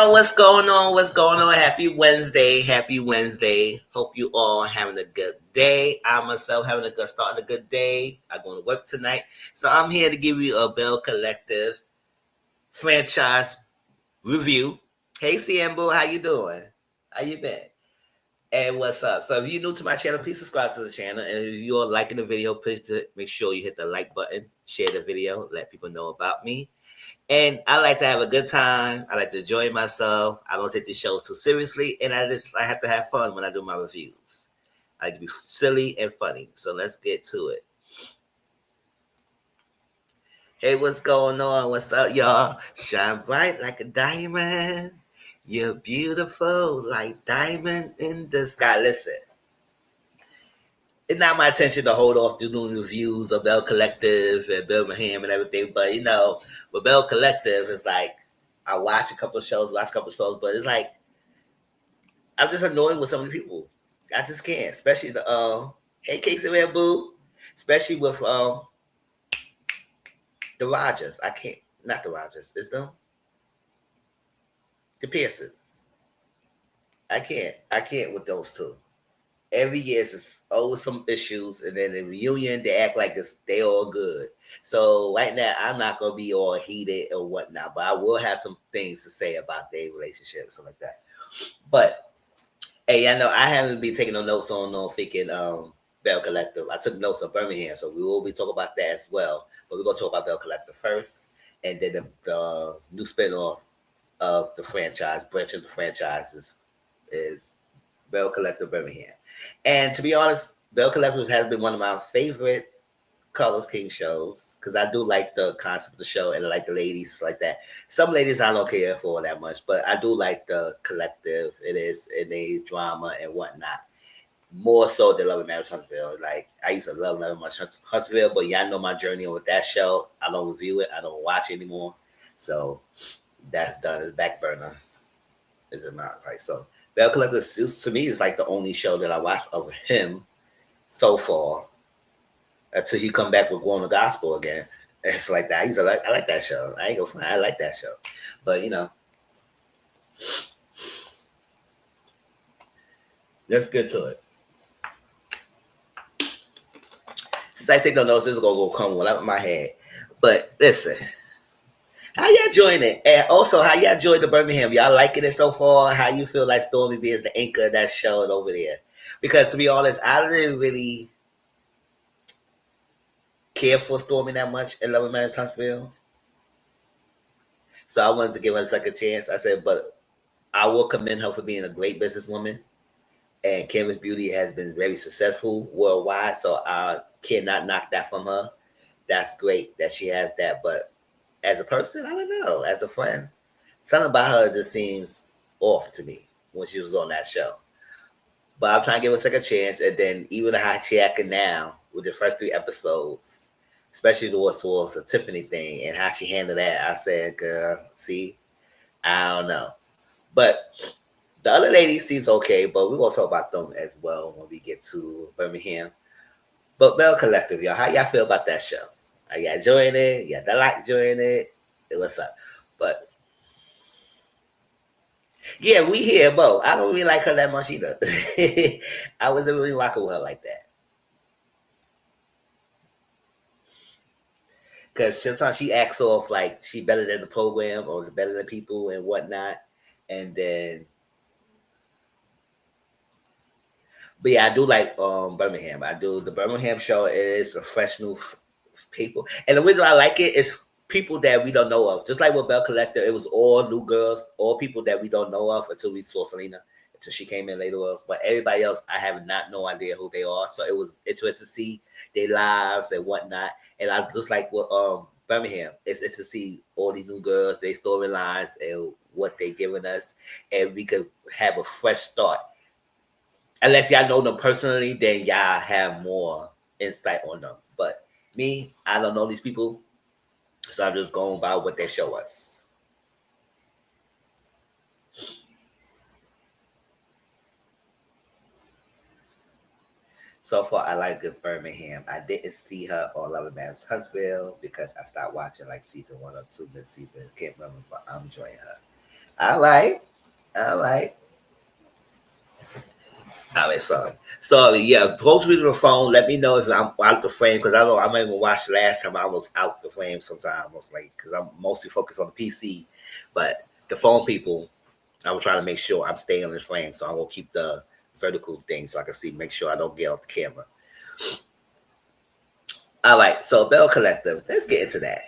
y'all, what's going on? What's going on? Happy Wednesday. Happy Wednesday. Hope you all are having a good day. I myself having a good start, a good day. I'm going to work tonight. So I'm here to give you a Bell Collective franchise review. Hey CM how you doing? How you been? And what's up? So if you're new to my channel, please subscribe to the channel. And if you're liking the video, please make sure you hit the like button, share the video, let people know about me. And I like to have a good time. I like to enjoy myself. I don't take the show too seriously, and I have to have fun when I do my reviews. I like to be silly and funny. So let's get to it. Hey, what's going on? What's up, y'all? Shine bright like a diamond. You're beautiful like diamond in the sky. Listen, it's not my intention to hold off to doing reviews of Bell Collective and Birmingham and everything, but with Bell Collective, it's like I watch a couple of shows, but it's like I'm just annoyed with some of the people. I just can't, especially the hey Casey Red Boo, especially with the Rogers. I can't, not the Rogers, it's them, the Pearsons. I can't with those two. Every year it's always some issues, and then the reunion they act like they all good. So right now I'm not gonna be all heated or whatnot, but I will have some things to say about their relationship and stuff like that. But hey, I know I haven't been taking no notes on no freaking Bell Collective. I took notes on Birmingham, so we will be talking about that as well. But we're gonna talk about Bell Collective first, and then the new spinoff of the franchise, branch of the franchise is Bell Collective Birmingham. And to be honest, Bell Collective has been one of my favorite Colors King shows because I do like the concept of the show and I like the ladies like that. Some ladies I don't care for that much, but I do like the collective. It is in a drama and whatnot. More so than Love and Marriage Huntsville. Like I used to love Love and Marriage Huntsville, but y'all know my journey with that show. I don't review it. I don't watch it anymore. So that's done. It's back burner. Is it not? Right. So Bell Collective to me is like the only show that I watched of him so far until he come back with Growing the Gospel again. It's like that. I like that show. I ain't gonna find. I like that show, but let's get to it. Since I take no notes, this is gonna come one out of my head. But listen, how y'all enjoying it? And also, how y'all enjoying the Birmingham? Y'all liking it so far? How you feel like Stormy B is the anchor of that show over there? Because to be honest, I didn't really care for Stormy that much in Love and Marriage Huntsville. So I wanted to give her a second chance. I said, but I will commend her for being a great businesswoman. And Canvas Beauty has been very successful worldwide. So I cannot knock that from her. That's great that she has that. But as a person, I don't know. As a friend, something about her just seems off to me when she was on that show. But I'm trying to give her a second chance. And then even how she acting now with the first 3 episodes, especially towards the Tiffany thing and how she handled that, I said, girl, see, I don't know. But the other lady seems okay, but we're going to talk about them as well when we get to Birmingham. But Bell Collective, y'all, how y'all feel about that show? Are y'all enjoying it? Y'all like enjoying it? What's up? But yeah, we hear Bo. I don't really like her that much either. I wasn't really rocking with her like that. Because sometimes she acts off like she better than the program or better than people and whatnot. And then, but yeah, I do like Birmingham. I do. The Birmingham show is a fresh new people. And the reason I like it is people that we don't know of. Just like with Bell Collector, it was all new girls, all people that we don't know of until we saw Selena, until she came in later on. But everybody else, I have no idea who they are. So it was interesting to see their lives and whatnot. And I just like with Birmingham, it's to see all these new girls, their storylines and what they giving us. And we could have a fresh start. Unless y'all know them personally, then y'all have more insight on them. But me, I don't know these people, so I'm just going by what they show us. So far, I like good Birmingham. I didn't see her on Love and Marriage Huntsville because I stopped watching like season 1 or 2 mid-season. Can't remember, but I'm enjoying her. All right. All right. All right, sorry. Sorry, yeah. Post me to the phone. Let me know if I'm out the frame because I know I might even watch last time I was out the frame sometime. I was like, because I'm mostly focused on the PC. But the phone people, I was trying to make sure I'm staying in the frame. So I'm going to keep the vertical thing so I can see, make sure I don't get off the camera. All right. So Bell Collective, let's get into that.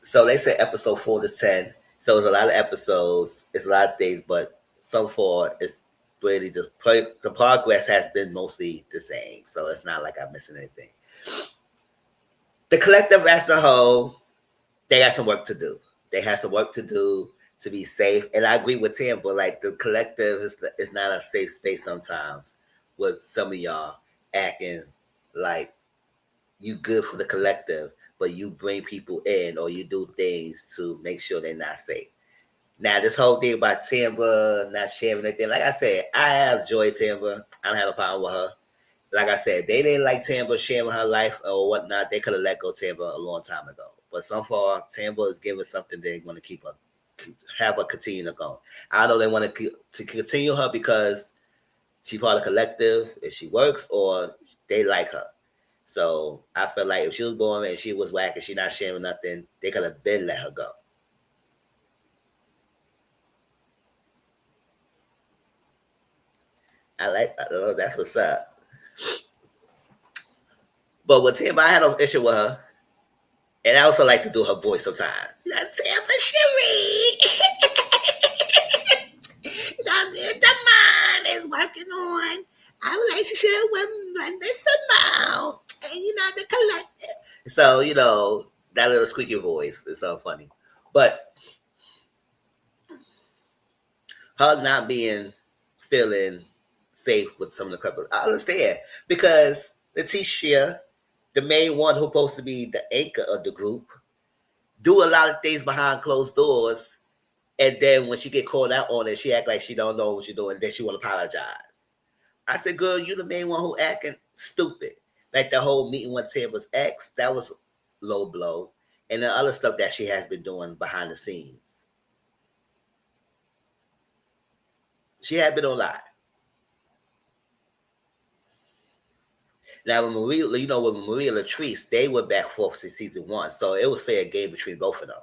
So they said episode 4-10. So it's a lot of episodes. It's a lot of things, but so far it's really the progress has been mostly the same. So it's not like I'm missing anything. The collective as a whole, they got some work to do. They have some work to do to be safe. And I agree with Tim, but like the collective is not a safe space sometimes with some of y'all acting like you good for the collective, but you bring people in or you do things to make sure they're not safe. Now, this whole thing about Timber not sharing anything, like I said, I have Joy Timber. I don't have a problem with her. Like I said, they didn't like Timber sharing her life or whatnot. They could have let go Timber a long time ago. But so far, Timber is giving something they want to have her continue to go. I know they want to continue her because she's part of the collective if she works or they like her. So I feel like if she was born and she was whack and she not sharing nothing, they could have been let her go. I like that. Oh, that's what's up. But with Tim, I had no issue with her. And I also like to do her voice sometimes. Tampa Sherry. The mind is working on our relationship with Monday Simone. And the collective. So, that little squeaky voice is so funny. But her not feeling safe with some of the couples. I understand because Leticia, the main one who's supposed to be the anchor of the group, do a lot of things behind closed doors, and then when she get called out on it, she act like she don't know what she's doing, and then she want to apologize. I said, "Girl, you the main one who acting stupid." Like the whole meeting with Tamba's ex, that was low blow, and the other stuff that she has been doing behind the scenes. She had been on live. Now, with Maria, with Maria Latrice, they were back forth since season 1, so it was fair game between both of them.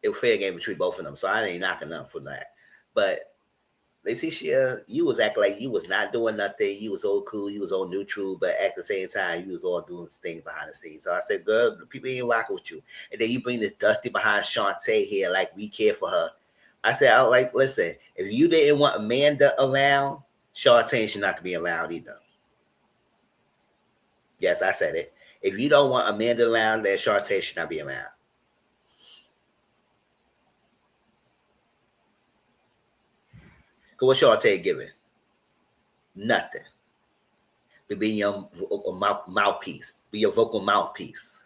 It was fair game between both of them, so I ain't knocking them for that. But Leticia, you was acting like you was not doing nothing. You was all cool, you was all neutral, but at the same time, you was all doing things behind the scenes. So I said, girl, people ain't rocking with you. And then you bring this Dusty behind Shantae here, like we care for her. I said, I like, listen, if you didn't want Amanda around, Shantae should not be around either. Yes, I said it. If you don't want Amanda around, then Shantae should not be around. Because what Shantae giving? Nothing. To be your mouthpiece. Be your vocal mouthpiece.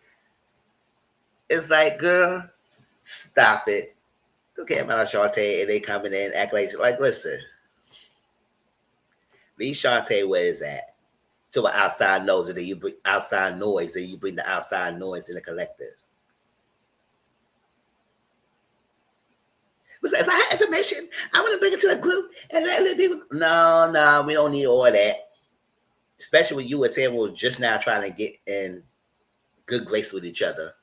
It's like, girl, stop it. Okay, about Shantae and they coming in, act like listen. Leave Shantae where it's at. To an outside noise, and then you bring outside noise, and you bring the outside noise in the collective. But if I had information, I want to bring it to the group and let people. No, we don't need all that. Especially when you and Tam were just now trying to get in good grace with each other,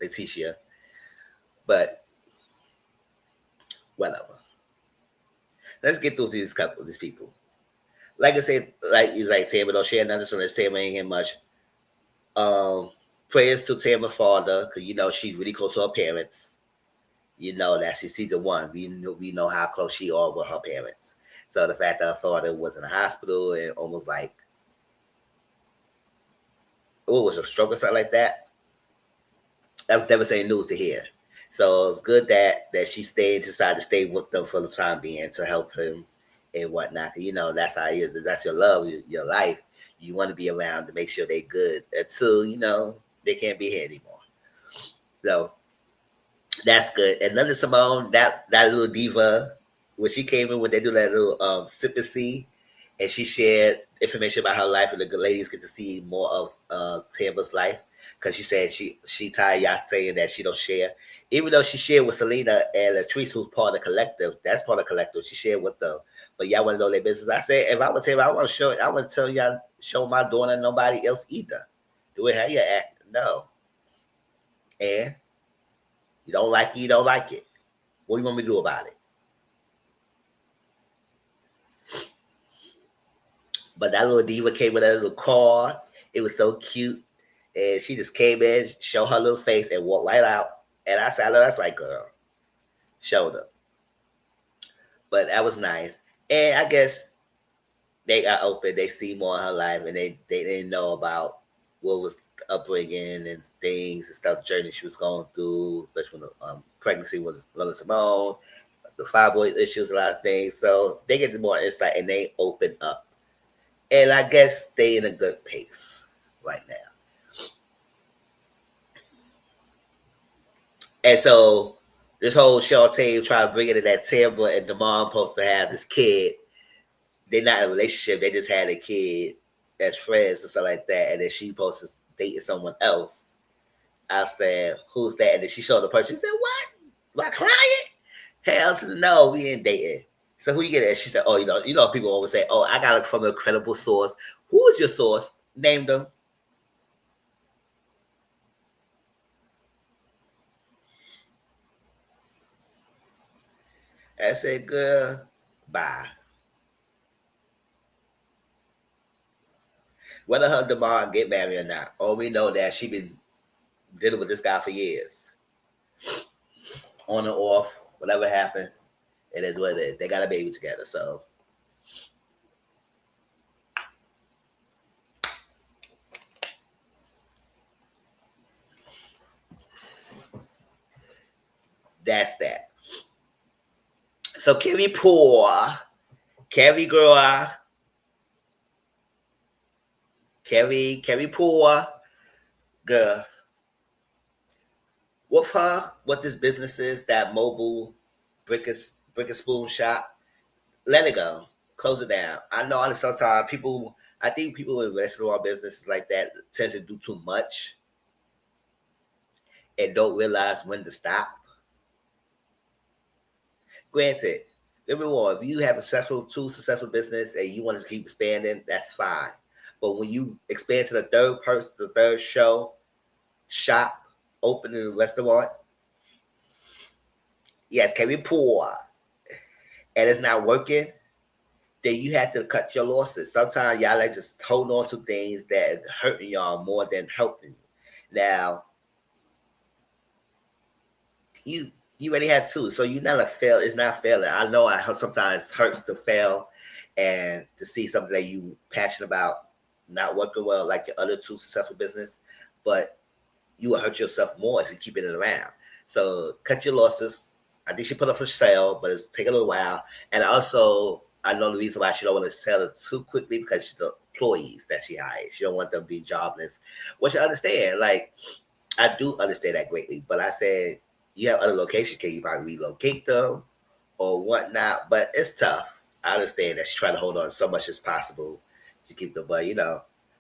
Leticia. But whatever. Let's get through these people. Like I said, like Tamara don't share nothing, so let's Tamara ain't hear much. Prayers to Tamara's father, because she's really close to her parents. That's in season 1. We know how close she are with her parents. So the fact that her father was in the hospital and almost like what was a stroke or something like that. That was devastating news to hear. So it's good that she decided to stay with them for the time being to help him and whatnot. That's how it is. That's your love, your life. You want to be around to make sure they're good until, they can't be here anymore. So that's good. And Linda Simone, that little diva, when she came in, when they do that little sip and see, and she shared information about her life, and the good ladies get to see more of Tamba's life. because she said she tired y'all saying that she don't share. Even though she shared with Selena and Latrice, who's part of the collective, that's part of the collective. She shared with them, but y'all want to know their business. I said, if I would tell you, I want to show, I want to tell y'all, show my daughter and nobody else either. Do it how you act. No. And you don't like it, you don't like it. What do you want me to do about it? But that little diva came with a little car. It was so cute. And she just came in, showed her little face, and walked right out. And I said, I know that's right, girl. Showed her. But that was nice. And I guess they got open. They see more of her life, and they didn't know about what was upbringing and things and stuff, journey she was going through, especially when the pregnancy with Lila Simone, the fibroid issues, a lot of things. So they get more insight, and they open up. And I guess they in a good pace right now. And so this whole Shantae trying to bring it in that Tamra and the mom supposed to have this kid. They're not in a relationship. They just had a kid as friends and stuff like that. And then she supposed to date someone else. I said, who's that? And then she showed the person. She said, what? Am I crying? Hell to the no, we ain't dating. So who you get at? She said, oh, you know, people always say, oh, I got it from a credible source. Who is your source? Name them. I said, girl, bye. Whether her demand get married or not, all we know that she been dealing with this guy for years. On and off, whatever happened, it is what it is. They got a baby together, so. That's that. So Carrie poor, Carrie girl, Carrie poor girl. With her, what this business is, that mobile brick and spoon shop, let it go. Close it down. I know sometimes people, I think people in restaurant businesses like that tend to do too much and don't realize when to stop. Granted, remember, if you have a successful business and you want to keep expanding, that's fine. But when you expand to the third person, the third shop, opening a restaurant, yes, can be poor, and it's not working, then you have to cut your losses. Sometimes y'all like just hold on to things that are hurting y'all more than helping you. Now, you already had two, so you never fail. It's not failing. I know sometimes hurts to fail and to see something that you passionate about not working well, like your other two successful business, but you will hurt yourself more if you keep it around. So cut your losses. I think she put up for sale, but it's taking a little while. And also, I know the reason why she don't want to sell it too quickly because she's the employees that she hires. She don't want them to be jobless, which I understand. Like, I do understand that greatly. But I said, you have other locations. Can you probably relocate them or whatnot? But it's tough. I understand that she's trying to hold on so much as possible to keep them. But,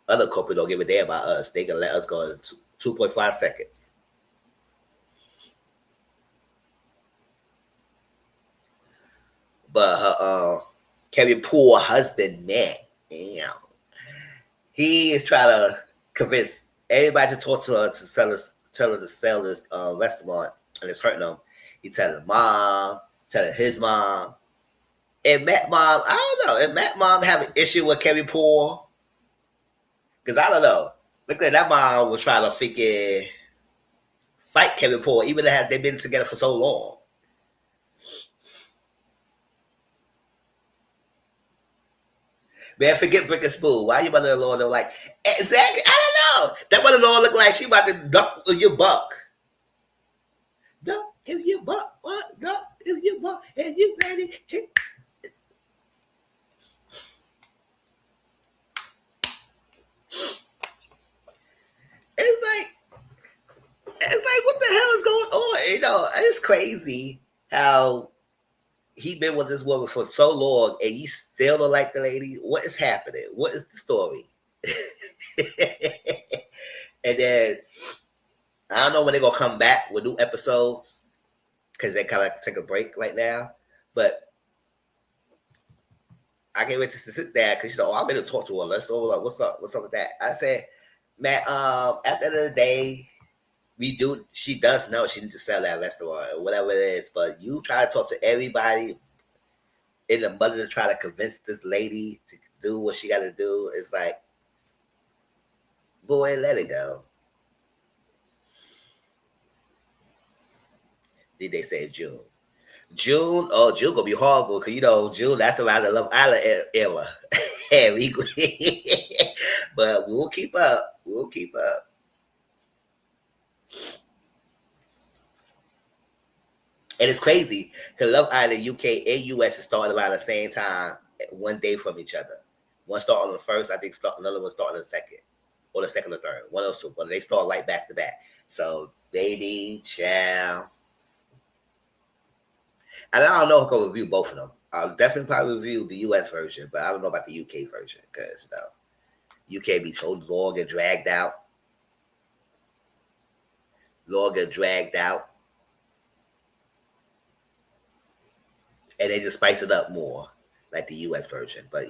other corporate don't give a damn about us. They can let us go in 2.5 seconds. But her Kevin poor husband, Matt, he is trying to convince everybody to talk to her tell her to sell this restaurant, and it's hurting them. He telling mom, telling his mom. And Matt mom, I don't know. And Matt mom have an issue with Kevin Poole? Because I don't know. Look at that mom was trying to freaking fight Kevin Poole, even though they've been together for so long. Man, forget Brick and Spoon. Why you mother-in-law look like exactly? I don't know. That mother-in-law look like she about to duck your buck. No, if you buck, what? No, if you buck, and you ready. It's like, what the hell is going on? It's crazy how he been with this woman for so long and you still don't like the lady. What is happening? What is the story? And then I don't know when they're gonna come back with new episodes because they kind of take a break right now. But I can't wait to sit there because she said, "Oh, I'm gonna talk to her. Let's go. Like, what's up? What's up with that?" I said, "Man, at the end of the day, we do. She does know she needs to sell that restaurant or whatever it is. But you try to talk to everybody in the mother to try to convince this lady to do what she got to do. It's like, boy, let it go." Did they say June? June, oh, June gonna be horrible because June. That's around the Love Island era. Yeah, but we'll keep up. We'll keep up. And it's crazy because Love Island UK and US is starting around the same time, one day from each other. One start on the first, I think another one start on the second, or the second or third. One or two, but they start right back to back. So baby, child. And I don't know if I'll review both of them. I'll definitely probably review the US version, but I don't know about the UK version because UK be so long and dragged out. Long and dragged out. And they just spice it up more, like the US version. But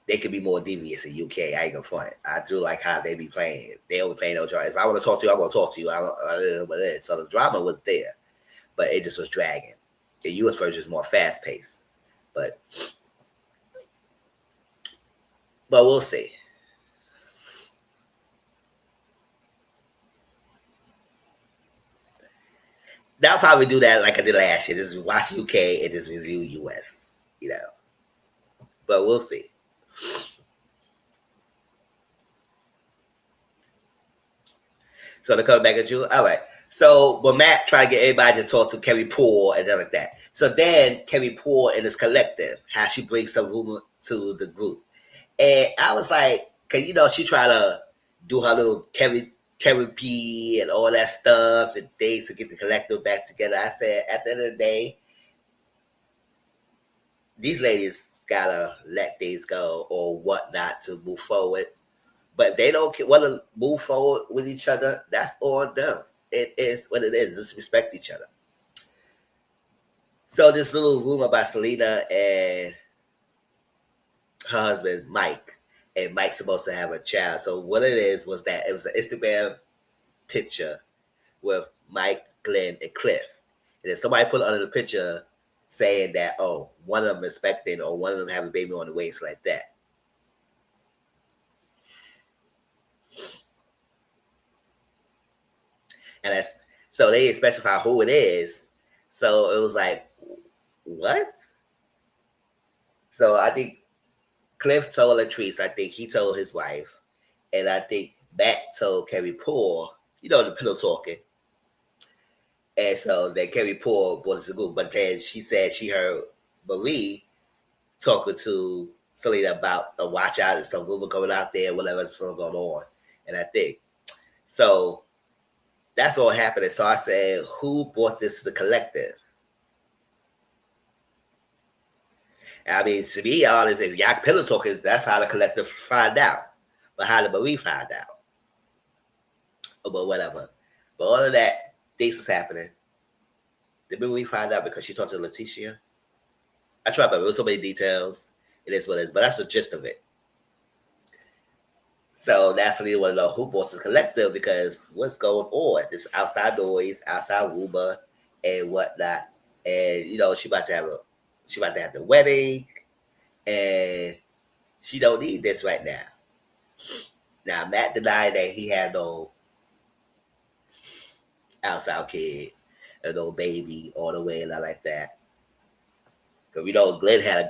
they could be more devious in UK. I ain't gonna front. I do like how they be playing. They don't play no drama. If I want to talk to you, I'm gonna talk to you. I don't know what it is. So the drama was there, but it just was dragging. The US version is more fast paced, but we'll see. I'll probably do that like I did last year. Just watch UK and just review US. You know, but we'll see. So they're coming back at you. All right. So, but Matt tried to get everybody to talk to Kerry Poole and everything like that. So then Kerry Poole and his collective, how she brings some rumor to the group. And I was like, cause she tried to do her little Kerry P and all that stuff and things to get the collective back together. I said, at the end of the day, these ladies gotta let things go or whatnot to move forward. But if they don't want to move forward with each other, that's on them. It is what it is. Just respect each other. So this little rumor about Selena and her husband Mike, and Mike's supposed to have a child. So what it is was that it was an Instagram picture with Mike, Glenn, and Cliff, and then somebody put under the picture saying that one of them is expecting or one of them having a baby on the way, like that. And that's so they didn't specify who it is. So it was like, what? So I think Cliff told Latrice, I think he told his wife, and I think Matt told Kerry Poole, the pillow talking. And so then Kerry Poole brought us to group. But then she said she heard Marie talking to Selena about the watch out and some rumor coming out there, whatever's still going on. And I think so that's all happening. So I said, who brought this to the collective? I mean, to be honest, if y'all pillow talking, that's how the collective find out. But how did Marie find out? But whatever. But all of that, things was happening. Did Marie find out because she talked to Leticia? I tried, but there was so many details. It is what it is. But that's the gist of it. So that's what you want to know who bought the collective because what's going on? This outside noise, outside rumor, and whatnot. And she about to have the wedding, and she don't need this right now. Now Matt denied that he had no outside kid or no baby all the way and not like that. Because Glenn had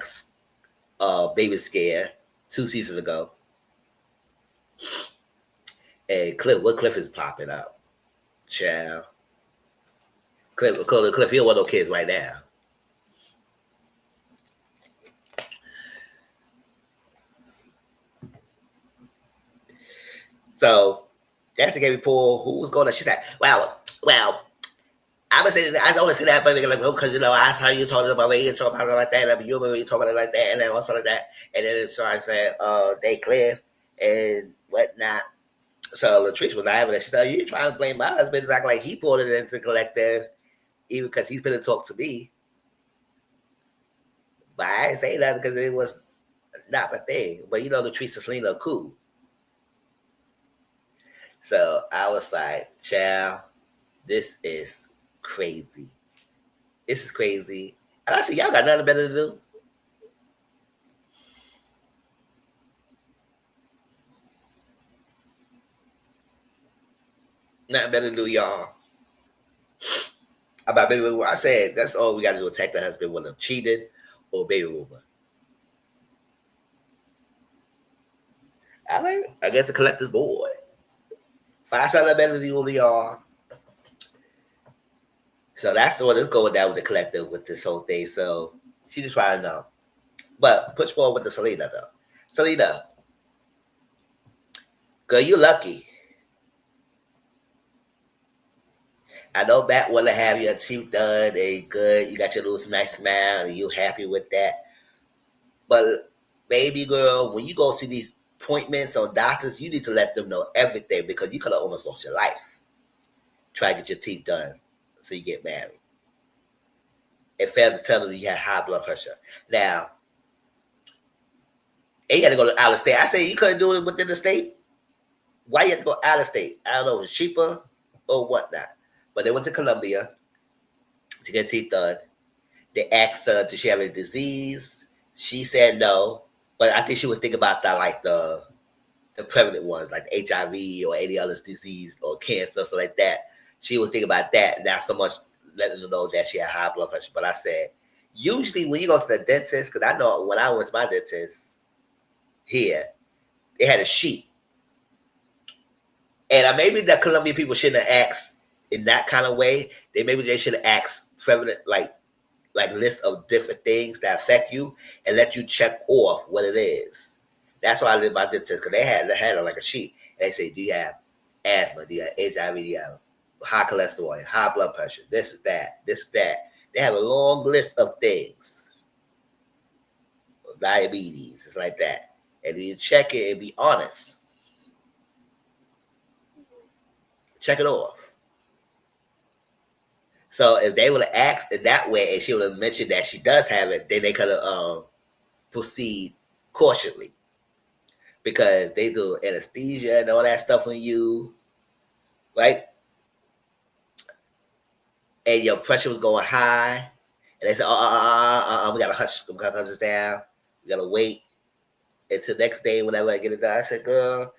a baby scare 2 seasons ago. And Cliff is popping up? Child. Cliff, he don't want no kids right now. So that's the Kerry Poole. Who was going to? She's like, well, I was saying I only say that, but because I saw you talking about me, you talking about it like that, and you talking about it like that, and then also like that, and then so I said, they Cliff and whatnot, So Latrice was not having that. She said, "You trying to blame my husband? It's like he pulled it into collective, even because he's been to talk to me." But I didn't say that because it was not my thing. But Latrice and Selena are cool. So I was like, "Child, this is crazy. This is crazy." And I said, "Y'all got nothing better to do." Nothing better to do, y'all. About baby rumor. I said that's all we got to do: attack the husband when I'm cheated or baby rumor. I guess the collector's board. Find something better to do, y'all. So that's the one that's going down with the collective with this whole thing. So she just trying to know. But push forward with the Selena though. Selena, girl, you lucky. I know Matt want to have your teeth done and good. You got your little nice smile and you happy with that. But baby girl, when you go to these appointments or doctors, you need to let them know everything because you could have almost lost your life trying to get your teeth done so you get married. It failed to tell them you had high blood pressure. Now, and you had to go to out of state. I say you couldn't do it within the state. Why you have to go out of state? I don't know if it's cheaper or whatnot. But they went to Colombia to get teeth done. They asked her, did she have a disease? She said no. But I think she was thinking about that, like the prevalent ones, like HIV or any other disease or cancer, something like that. She was thinking about that, not so much letting them know that she had high blood pressure. But I said, usually when you go to the dentist, because I know when I went to my dentist here, they had a sheet. And maybe the Colombian people shouldn't have asked in that kind of way. They should have asked prevalent like list of different things that affect you and let you check off what it is. That's why I did my dentist because they had like a sheet. And they say, do you have asthma? Do you have HIV? Do you have high cholesterol, high blood pressure? This, that, this, that. They have a long list of things. Diabetes, it's like that. And you check it and be honest. Check it off. So if they would have asked it that way and she would have mentioned that she does have it, then they could have proceed cautiously because they do anesthesia and all that stuff on you, right? And your pressure was going high, and they said, we gotta hush this down. We gotta wait until next day whenever I get it done." I said, "Girl,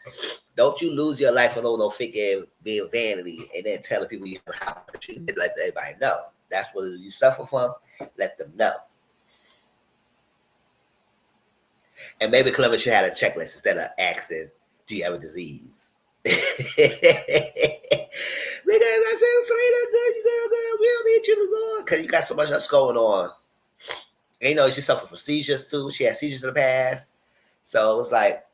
don't you lose your life for no figure being vanity and then telling people you have high pressure. You let everybody know. That's what you suffer from. Let them know." And maybe Columbus should have a checklist instead of asking, "Do you have a disease?" Because I said, "Selena, good, you good. We don't need you to go because you got so much else going on." And she suffered from seizures too. She had seizures in the past, so it was like,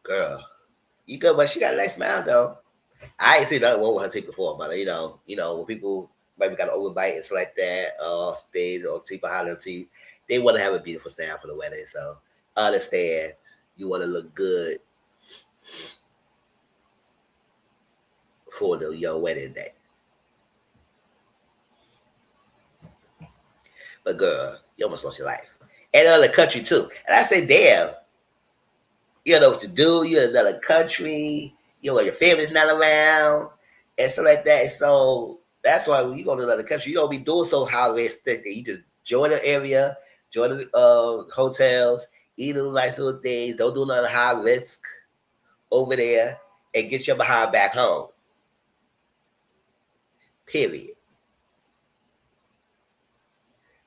"Girl, you good?" But she got a nice smile though. I ain't seen nothing wrong with her teeth before, but when people maybe got an overbite and stuff like that, or stage or teeth behind their teeth, they want to have a beautiful sound for the wedding. So I understand you want to look good for your wedding day. But girl, you almost lost your life. And another country too. And I say, damn, you don't know what to do. You're in another country. Your family's not around and stuff like that. So that's why when you go to another country, you don't be doing so high risk thing. You just join the area, join the hotels, eat little nice little things. Don't do nothing high risk over there, and get your behind back home. Period.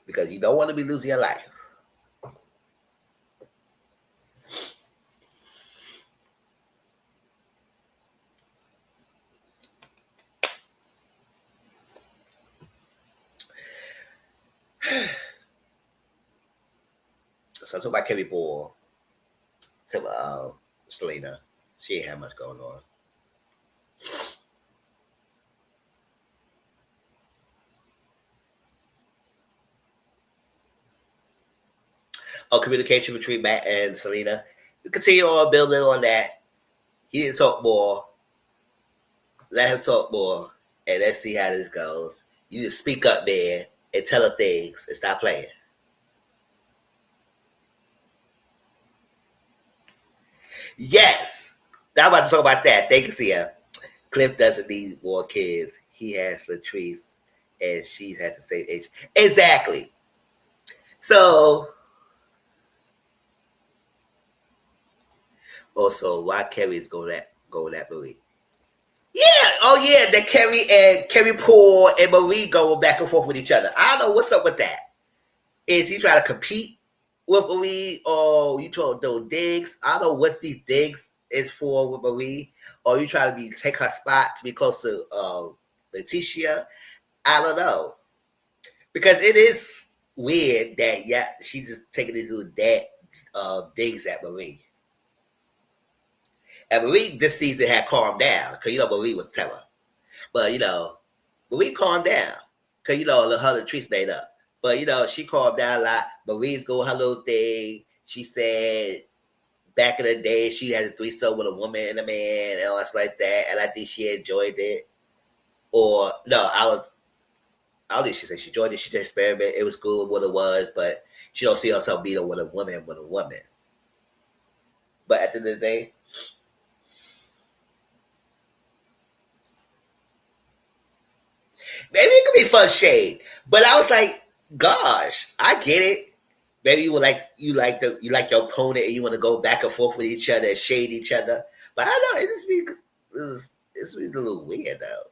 Because you don't want to be losing your life. So I'm talking about Kelly Ball, talking about Selena. She ain't had much going on. communication between Matt and Selena. We continue on building on that. He didn't talk more. Let him talk more, and let's see how this goes. You just speak up there and tell her things and stop playing. Yes. Now I'm about to talk about that. Thank you, Sia. Cliff doesn't need more kids. He has Latrice, and she's had the same age. Exactly. So, also, why Kerry's going at Marie? Yeah. Oh, yeah. That Kerry Paul and Marie going back and forth with each other. I don't know what's up with that. Is he trying to compete with Marie, or you trying to do digs? I don't know what these digs is for with Marie, or you trying to take her spot to be close to Letitia. I don't know, because it is weird that she's just taking these little dad digs at Marie. And Marie this season had calmed down because Marie was terror, but Marie calmed down because her Latrice made up. But she calmed down a lot. Marie's going her little thing. She said back in the day she had a threesome with a woman and a man and all stuff like that, and I think she enjoyed it. Or no, I don't think she said she enjoyed it. She just experimented. It was cool what it was, but she don't see herself being with a woman with a woman. But at the end of the day, maybe it could be fun shade. But I was like, gosh, I get it. Maybe you like your opponent and you want to go back and forth with each other and shade each other. But I don't know, it's a little weird though.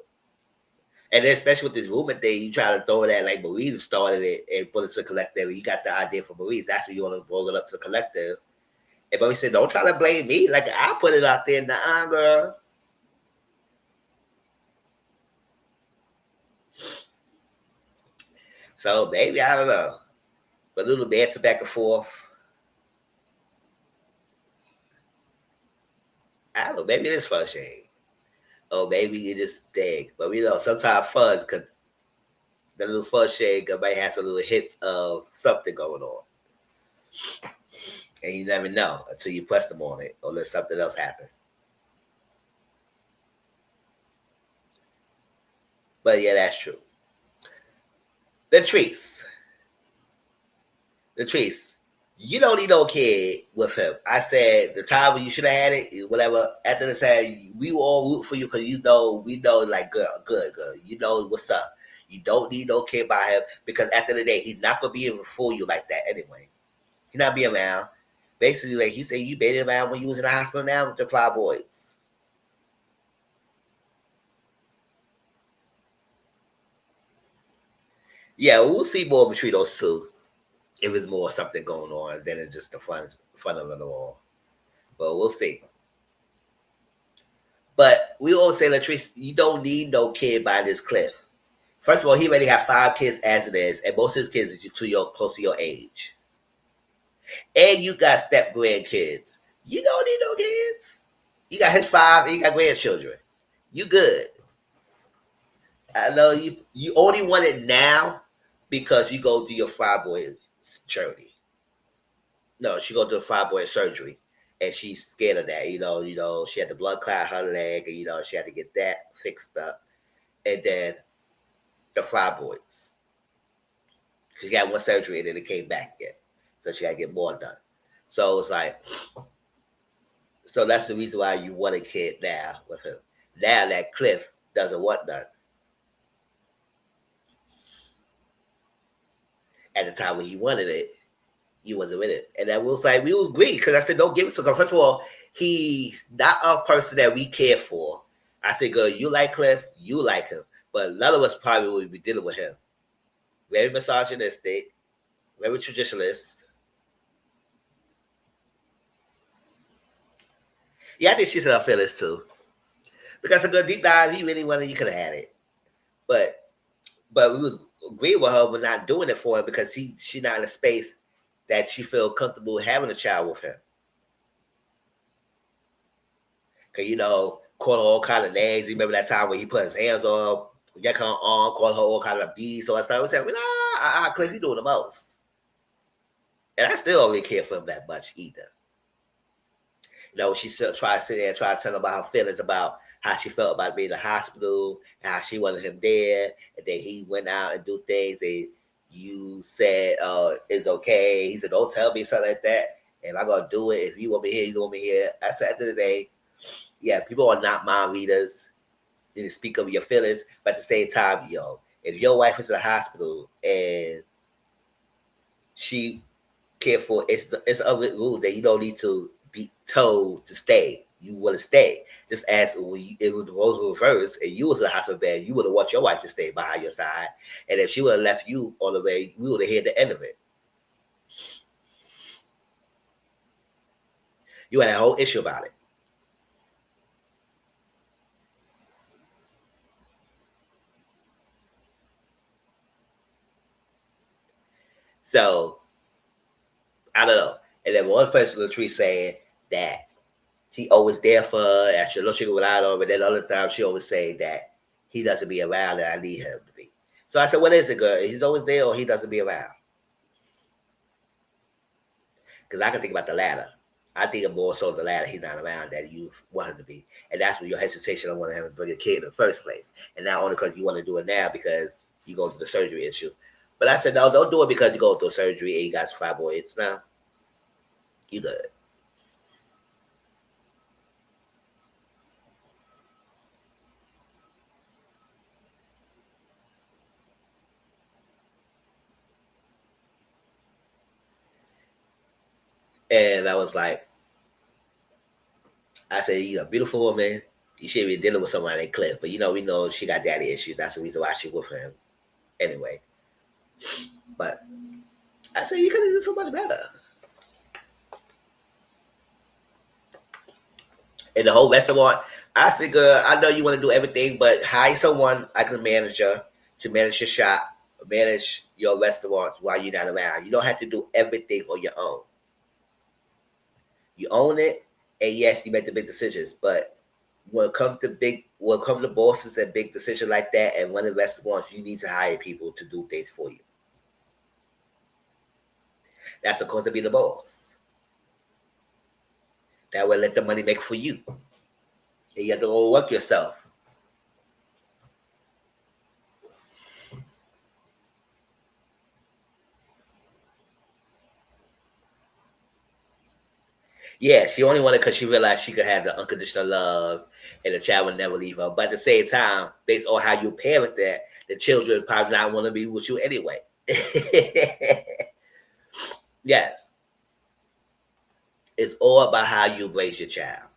And then especially with this movement thing, you try to throw that like Maurice started it and put it to collective. You got the idea for Maurice. That's what you want to roll it up to collective. And Maurice said, don't try to blame me. Like I put it out there, nah, girl. So maybe I don't know. But a little banter back and forth. I don't know. Maybe it is fun shade. Or maybe it just dig. But sometimes fun because the little fun shade might have some little hits of something going on. And you never know until you press them on it or let something else happen. But yeah, that's true. Latrice. Latrice, you don't need no kid with him. I said the time when you should have had it, whatever. After the time, we will all root for you because we know, like, good. You know what's up. You don't need no kid by him because at the end of the day, he's not gonna be able to fool you like that anyway. He's not being around. Basically, like he said, you been around when you was in the hospital now with the 5 boys. Yeah, we'll see more between those two. If it's more something going on than it's just the fun of it all. But we'll see. But we all say, Latrice, you don't need no kid by this cliff. First of all, he already have 5 kids as it is, and most of his kids is close to your age. And you got step grandkids. You don't need no kids. You got his 5 and you got grandchildren. You good. I know you only want it now because you go through your 5 boys journey. No, she go through the 5 boy surgery. And she's scared of that. She had the blood clot in her leg, and she had to get that fixed up. And then the 5 boys. She got 1 surgery and then it came back again. So she got to get more done. So it's like, so that's the reason why you want a kid now with him. Now that Cliff doesn't want none. At the time when he wanted it, you wasn't with it. And that was like, we was agree because I said, don't give it to him. First of all, he's not a person that we care for. I said, girl, you like Cliff, you like him. But none of us probably would be dealing with him. Very misogynistic, very traditionalist. Yeah, I think she said her feelings too. Because a good deep dive, he really wanted, you could have had it. But we was agreeing with her, but not doing it for him because she not in a space that she feel comfortable having a child with him. Cause call her all kind of names. You remember that time when he put his hands on, yank her arm, call her all kind of bees. So I started saying, Cliff, you doing the most. And I still don't really care for him that much either. You know, she still tried to sit there and try to tell him about her feelings about how she felt about being in the hospital and how she wanted him there. And then he went out and do things and you said, it's okay. He said, don't tell me something like that. And I'm going to do it. If you want me here, you want me here. I said, at the end of the day, yeah, people are not mind readers. They speak of your feelings. But at the same time, yo, if your wife is in the hospital and she care for it's other rules that you don't need to be told to stay. You want to stay. Just as when it was the roles were reversed and you was in the hospital bed, you would have want your wife to stay by your side. And if she would have left you on the way, we would have heard the end of it. You had a whole issue about it. So I don't know. And then one person Latrice saying that he always there for her, and she knows she go without him, but then other times she always say that he doesn't be around and I need him to be. So I said, what is it, girl? He's always there or he doesn't be around? Because I can think about the latter. I think more so the latter, he's not around that you want him to be. And that's when your hesitation on wanting him to bring a kid in the first place. And not only because you want to do it now because you go through the surgery issue. But I said, no, don't do it because you go through surgery and you got fibroids now. You good. And I was like, I said, you're a beautiful woman. You shouldn't be dealing with someone like Cliff. But we know she got daddy issues. That's the reason why she with him. Anyway. But I said, you could have done so much better. And the whole restaurant, I said, girl, I know you want to do everything, but hire someone like a manager to manage your shop, manage your restaurants while you're not around. You don't have to do everything on your own. You own it, and yes, you make the big decisions. But when it comes to bosses and big decisions like that, and running restaurants, you need to hire people to do things for you. That's of course to be the boss. That way, let the money make for you, and you have to go work yourself. Yeah, she only wanted because she realized she could have the unconditional love and the child would never leave her. But at the same time, based on how you parent that, the children probably not want to be with you anyway. Yes. It's all about how you raise your child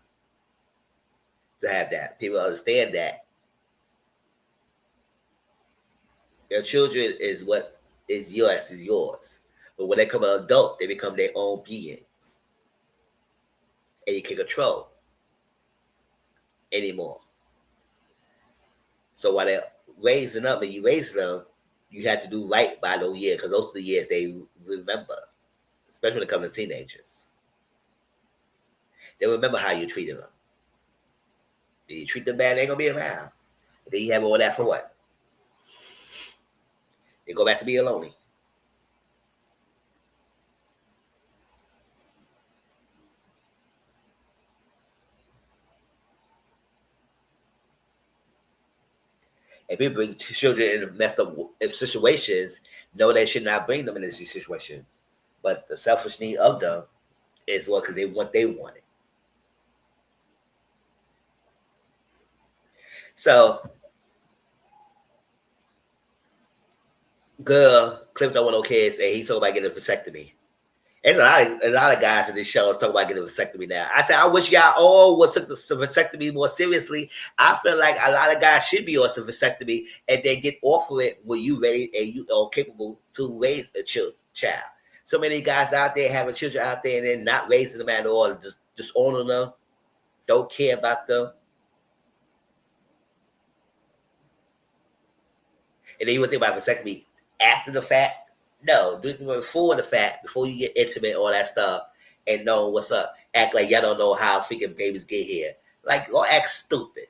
to have that. People understand that your children is what is yours. But when they become an adult, they become their own beings. And you can't control anymore. So while they're raising up and you raise them, you have to do right by those years because those are the years they remember, especially when it comes to teenagers. They remember how you treated them. Did you treat them bad? They ain't gonna be around. And then you have all that for what? They go back to being lonely. If people bring children in messed up situations, no, they should not bring them in these situations. But the selfish need of them is what they wanted. So, girl, Cliff don't want no kids, and he talking about getting a vasectomy. There's a lot of guys in this show is talking about getting a vasectomy now. I said, I wish y'all all would took the vasectomy more seriously. I feel like a lot of guys should be on some vasectomy and then get off of it when you ready and you are capable to raise a child. So many guys out there having children out there and then not raising them at all, just owning them, don't care about them. And then you would think about vasectomy after the fact. No, do it before the fact, before you get intimate, all that stuff, and know what's up. Act like y'all don't know how freaking babies get here. Like, or act stupid.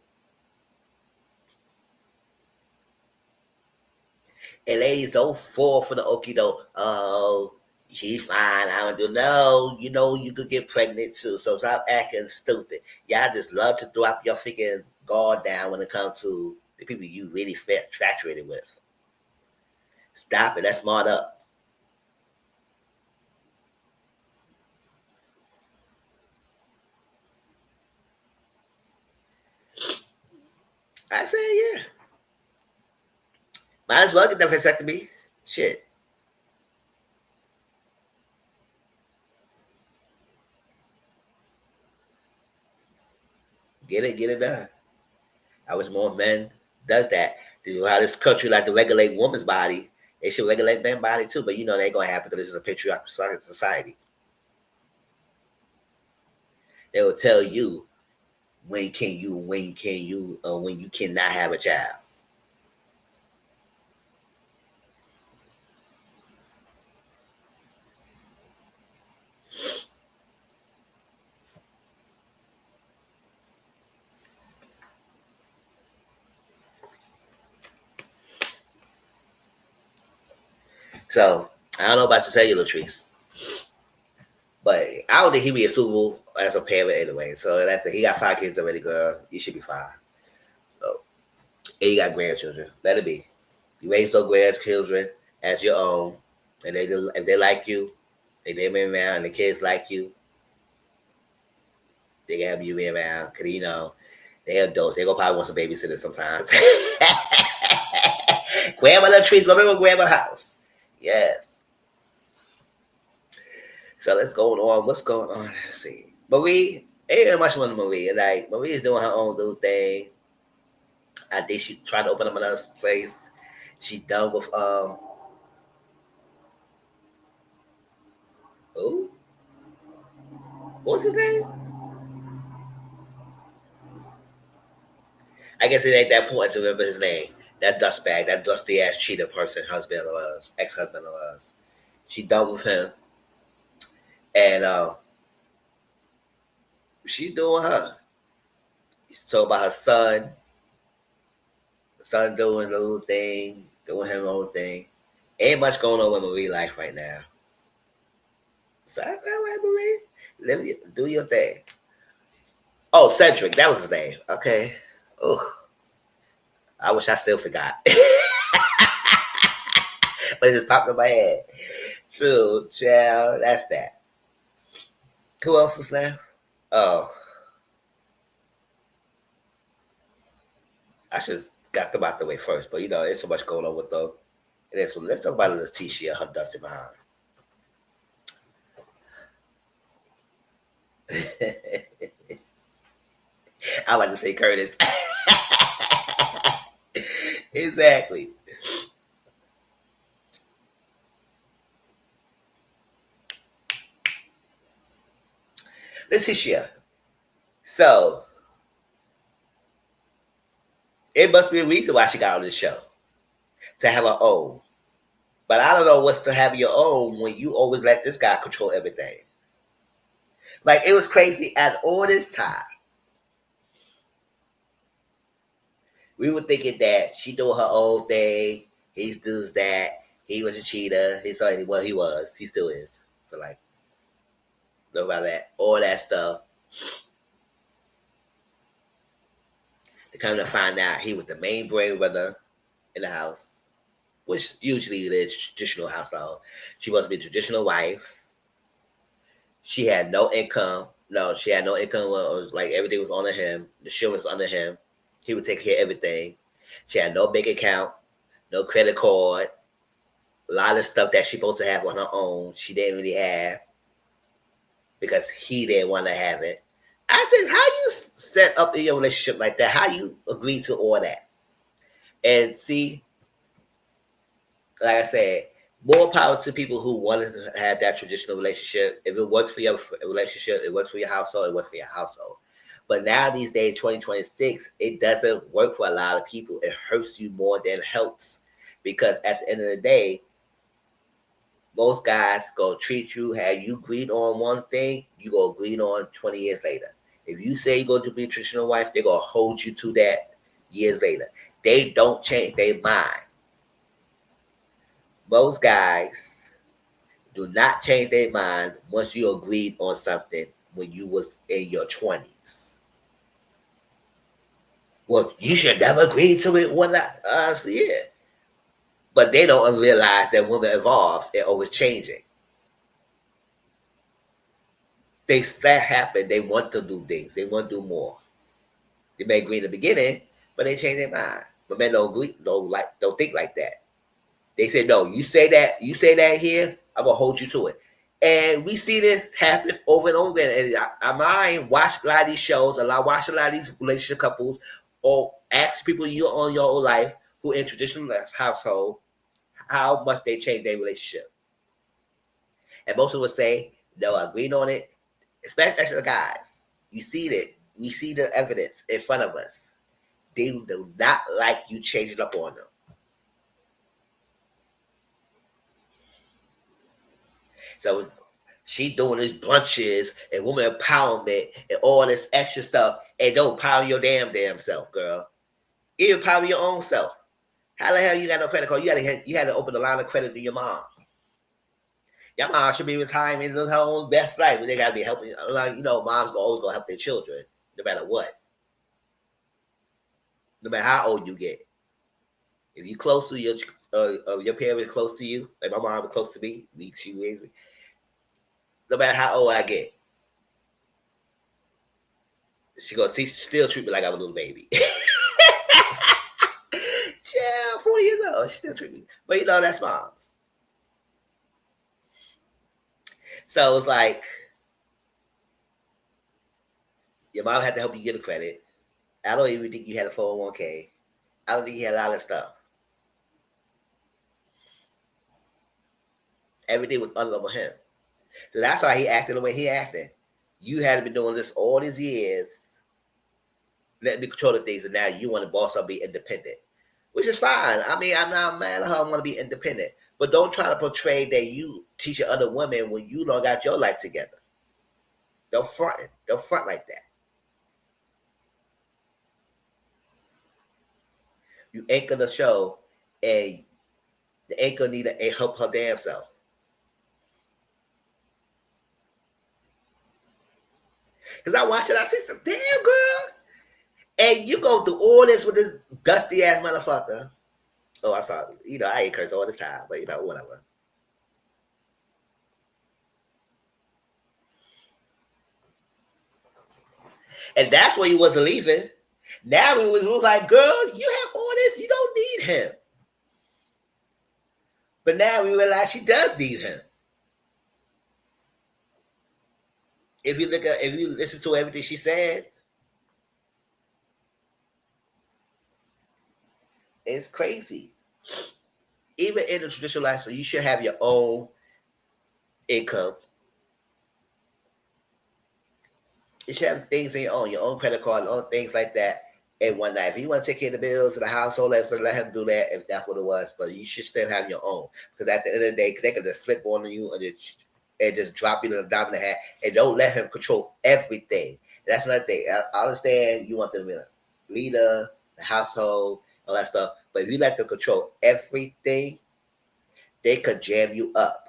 And ladies, don't fall for the okie doke. Oh, He's fine. I don't do no. You know you could get pregnant too. So stop acting stupid. Y'all just love to drop your freaking guard down when it comes to the people you really infatuated with. Stop it. That's smart up. I say yeah. Might as well get that vasectomy. Shit. Get it done. I wish more men does that. How this country like to regulate woman's body, they should regulate men's body too. But you know they ain't gonna happen because this is a patriarchal society. They will tell you when you cannot have a child. So I don't know about your cellular trees, but I don't think he be a suitable as a parent anyway. So after he got 5 kids already, girl, you should be fine. So and you got grandchildren, let it be. You raise those grandchildren as your own, and if they like you, they name them around, and the kids like you, they can have you be around. Cause you know they adults, they gonna probably want some babysitters sometimes. Grandmother trees gonna be with grandma house. Yes. So let's go on. What's going on? Let's see. Marie, ain't much on Marie. Like Marie is doing her own little thing. I think she tried to open up another place. She's done with oh, what's his name? I guess it ain't that important to remember his name. That dustbag, that dusty ass cheater person, husband was, ex husband was. She done with him, and she doing her. She's talking about her son doing the little thing, doing his own thing. Ain't much going on with Marie life right now. So that's all right, Marie. Do your thing. Oh, Cedric, that was his name. Okay. Oh, I wish I still forgot. But it just popped in my head. So, child, that's that. Who else is left? Oh, I should have got them out the way first, but you know, there's so much going on with them. And so let's talk about Leticia, her dusty behind. I like to say Curtis. Exactly. Leticia. So it must be a reason why she got on this show to have her own. But I don't know what's to have your own when you always let this guy control everything. Like it was crazy at all this time. We were thinking that she doing her own thing. He does that. He was a cheater. Well, he was. He still is. For like, know about that. All that stuff. To come to find out he was the main breadwinner in the house, which usually it is traditional household. She must be a traditional wife. She had no income. No, she had no income. It was like everything was under him. The shit was under him. He would take care of everything. She had no bank account, no credit card. A lot of stuff that she supposed to have on her own, she didn't really have because he didn't want to have it. I said, how you set up in your relationship like that? How you agree to all that? And see, like I said, more power to people who want to have that traditional relationship. If it works for your relationship, it works for your household, it works for your household. But now these days, 2026, it doesn't work for a lot of people. It hurts you more than it helps. Because at the end of the day, most guys go treat you how you agreed on one thing, you go agreed on 20 years later. If you say you're going to be a traditional wife, they're going to hold you to that years later. They don't change their mind. Most guys do not change their mind once you agreed on something when you was in your 20s. Well, you should never agree to it when I so yeah. But they don't realize that women evolves and always changing. That happen. They want to do things. They want to do more. They may agree in the beginning, but they change their mind. But men don't agree, don't think like that. They say, no, you say that here, I'm gonna hold you to it. And we see this happen over and over again. And I watch a lot of these shows, watch a lot of these relationship couples, or ask people you on your own life who in traditional household how much they change their relationship. And most of them would say, no, I agreed on it, especially the guys. You see it. We see the evidence in front of us. They do not like you changing up on them. So she doing these brunches and woman empowerment and all this extra stuff, and don't power your damn self, girl. Even power your own self. How the hell you got no credit card? You had to open a line of credit for your mom. Your mom should be retiring in her own best life, but they gotta be helping. Like, moms always gonna help their children, no matter what. No matter how old you get. If you close to your parents close to you, like my mom was close to me, she raised me. No matter how old I get, she gonna still treat me like I'm a little baby. Yeah, 40 years old, she still treat me. But that's moms. So it's like your mom had to help you get a credit. I don't even think you had a 401k. I don't think you had a lot of stuff. Everything was under him. So that's why he acted the way he acted. You had been doing this all these years, letting me control the things, and now you want to boss up, be independent, which is fine. I mean, I'm not mad at her. I want to be independent, but don't try to portray that you teach other women when you don't got your life together. Don't front it. Don't front like that. You anchor the show, and the anchor need to help her damn self. Because I watch it, I see some damn girl, and you go through all this with this dusty ass motherfucker. Oh, I saw it. I ain't curse all this time, but whatever. And that's why he wasn't leaving. Now it was like, girl, you have all this, you don't need him. But now we realize she does need him. If you listen to everything she said, it's crazy. Even in the traditional lifestyle, you should have your own income. You should have things in your own credit card, own things like that. And whatnot. If you want to take care of the bills of the household, let him do that if that's what it was. But you should still have your own. Because at the end of the day, they can just flip on you and just drop you in the dime in the hat. And don't let him control everything. And that's another thing. I understand you want them to be a leader, the household, all that stuff. But if you let them control everything, they could jam you up.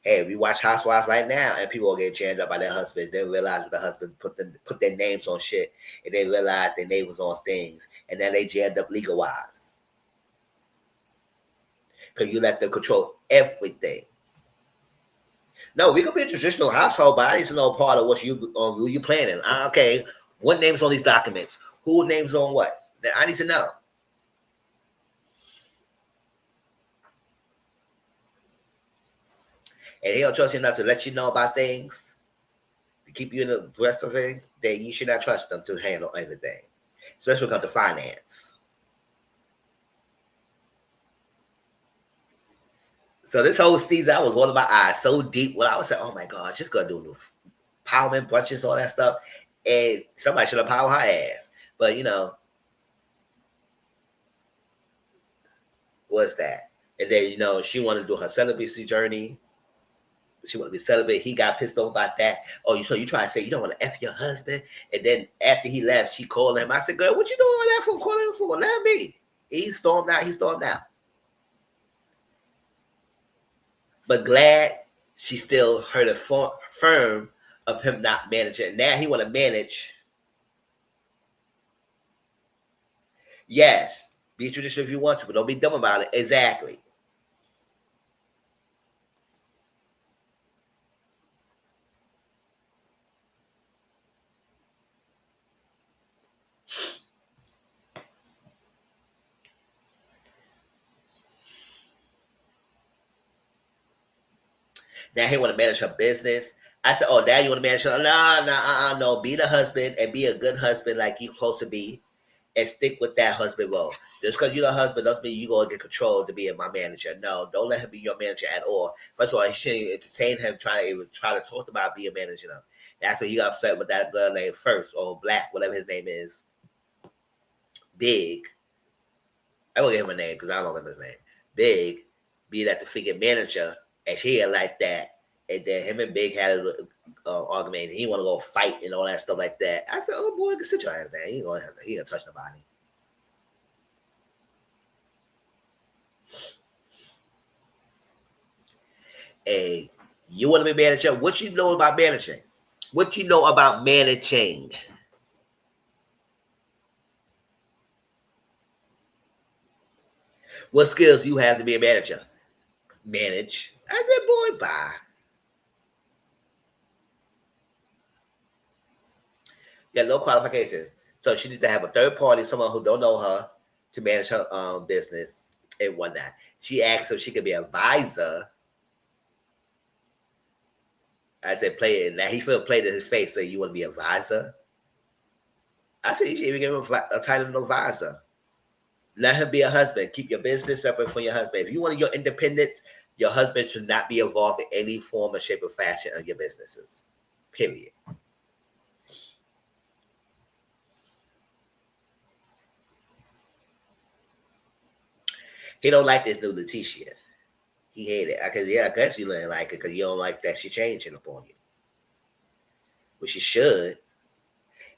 Hey, we watch Housewives right now, and people will get jammed up by their husbands. They realize what the husband put their names on shit, and they realize their names on things, and then they jammed up legal wise. Because you let them control everything. No, we could be a traditional household, but I need to know part of who you planning. Okay, what names on these documents? Who names on what? I need to know. And he don't trust you enough to let you know about things, to keep you in the breast of it, then you should not trust them to handle everything. Especially when it comes to finance. So this whole season, I was rolling my eyes so deep when I was saying, oh my God, just gonna do empowerment brunches, all that stuff. And somebody should empower her ass. But what's that? And then, she wanted to do her celibacy journey. She wanted to be celibate. He got pissed off about that. Oh, so you try to say you don't want to F your husband? And then after he left, she called him. I said, girl, what you doing all that for? Calling him for? Let me. He stormed out. But glad she still heard a firm of him not managing. Now he want to manage. Yes, be traditional if you want to, but don't be dumb about it. Exactly. Now he want to manage her business. I said, "Oh, Dad, you want to manage her? No, no, no. Be the husband and be a good husband like you supposed to be, and stick with that husband role. Just because you're the husband doesn't mean you gonna get control to be my manager. No, don't let him be your manager at all. First of all, he shouldn't entertain him try to talk about being a manager. That's when he got upset with that girl named First or Black, whatever his name is, Big. I won't give him a name because I don't remember his name. Big, be that the figure manager, and she had like that. And then him and Big had an argument. And he want to go fight and all that stuff like that. I said, "Oh boy, sit your ass down. He ain't gonna touch nobody." Hey, you want to be manager? What you know about managing? What you know about managing? What skills you have to be a manager? Manage. I said, "Boy, bye." Got no qualification. So she needs to have a third party, someone who don't know her, to manage her business and whatnot. She asked if she could be an advisor. I said, "Play it." Now he feel played in his face. Say, "You want to be an advisor?" I said, "You should even give him a title of advisor. Let him be a husband. Keep your business separate from your husband. If you want your independence, your husband should not be involved in any form or shape or fashion of your businesses. Period." He don't like this new Letitia. He hated it. I guess you didn't like it because you don't like that she changing upon you, which she should.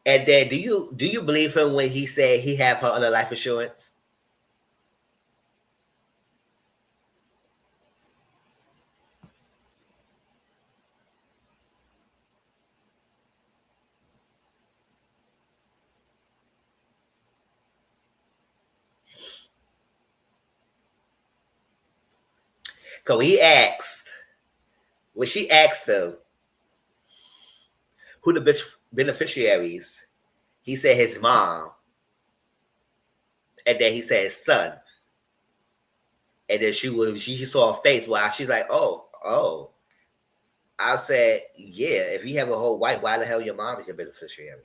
And then, do you believe him when he said he have her on a life insurance? Because when she asked him who the beneficiaries, he said his mom, and then he said his son, and then she saw her face while she's like, "Oh, oh." I said, "Yeah, if you have a whole wife, why the hell your mom is your beneficiary?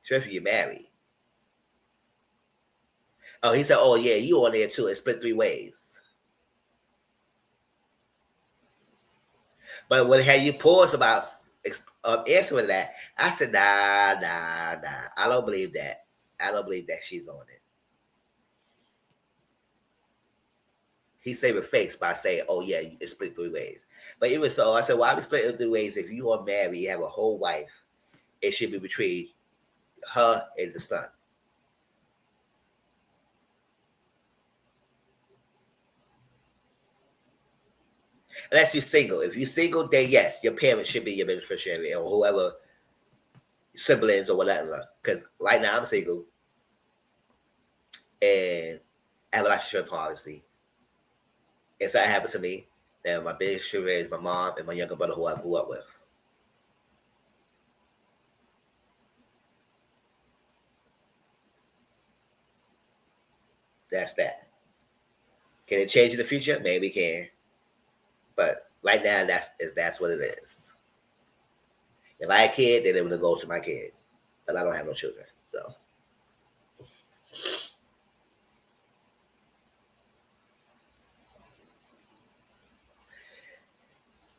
Especially if you're married." Oh, he said, "Oh yeah, you on there too. It's split three ways." But when had you paused about answering that, I said, "Nah, nah, nah. I don't believe that. I don't believe that she's on it." He saved her face by saying, "Oh yeah, it's split three ways." But even so, I said, "Why be split in three ways if you are married, you have a whole wife? It should be between her and the son." Unless you're single. If you're single, then yes, your parents should be your beneficiary or whoever siblings or whatever. Because right now I'm single and I have a life insurance policy. If that happens to me, then my beneficiary is my mom and my younger brother who I grew up with. That's that. Can it change in the future? Maybe it can. But right now, that's what it is. If I had a kid, then it would go to my kid. But I don't have no children.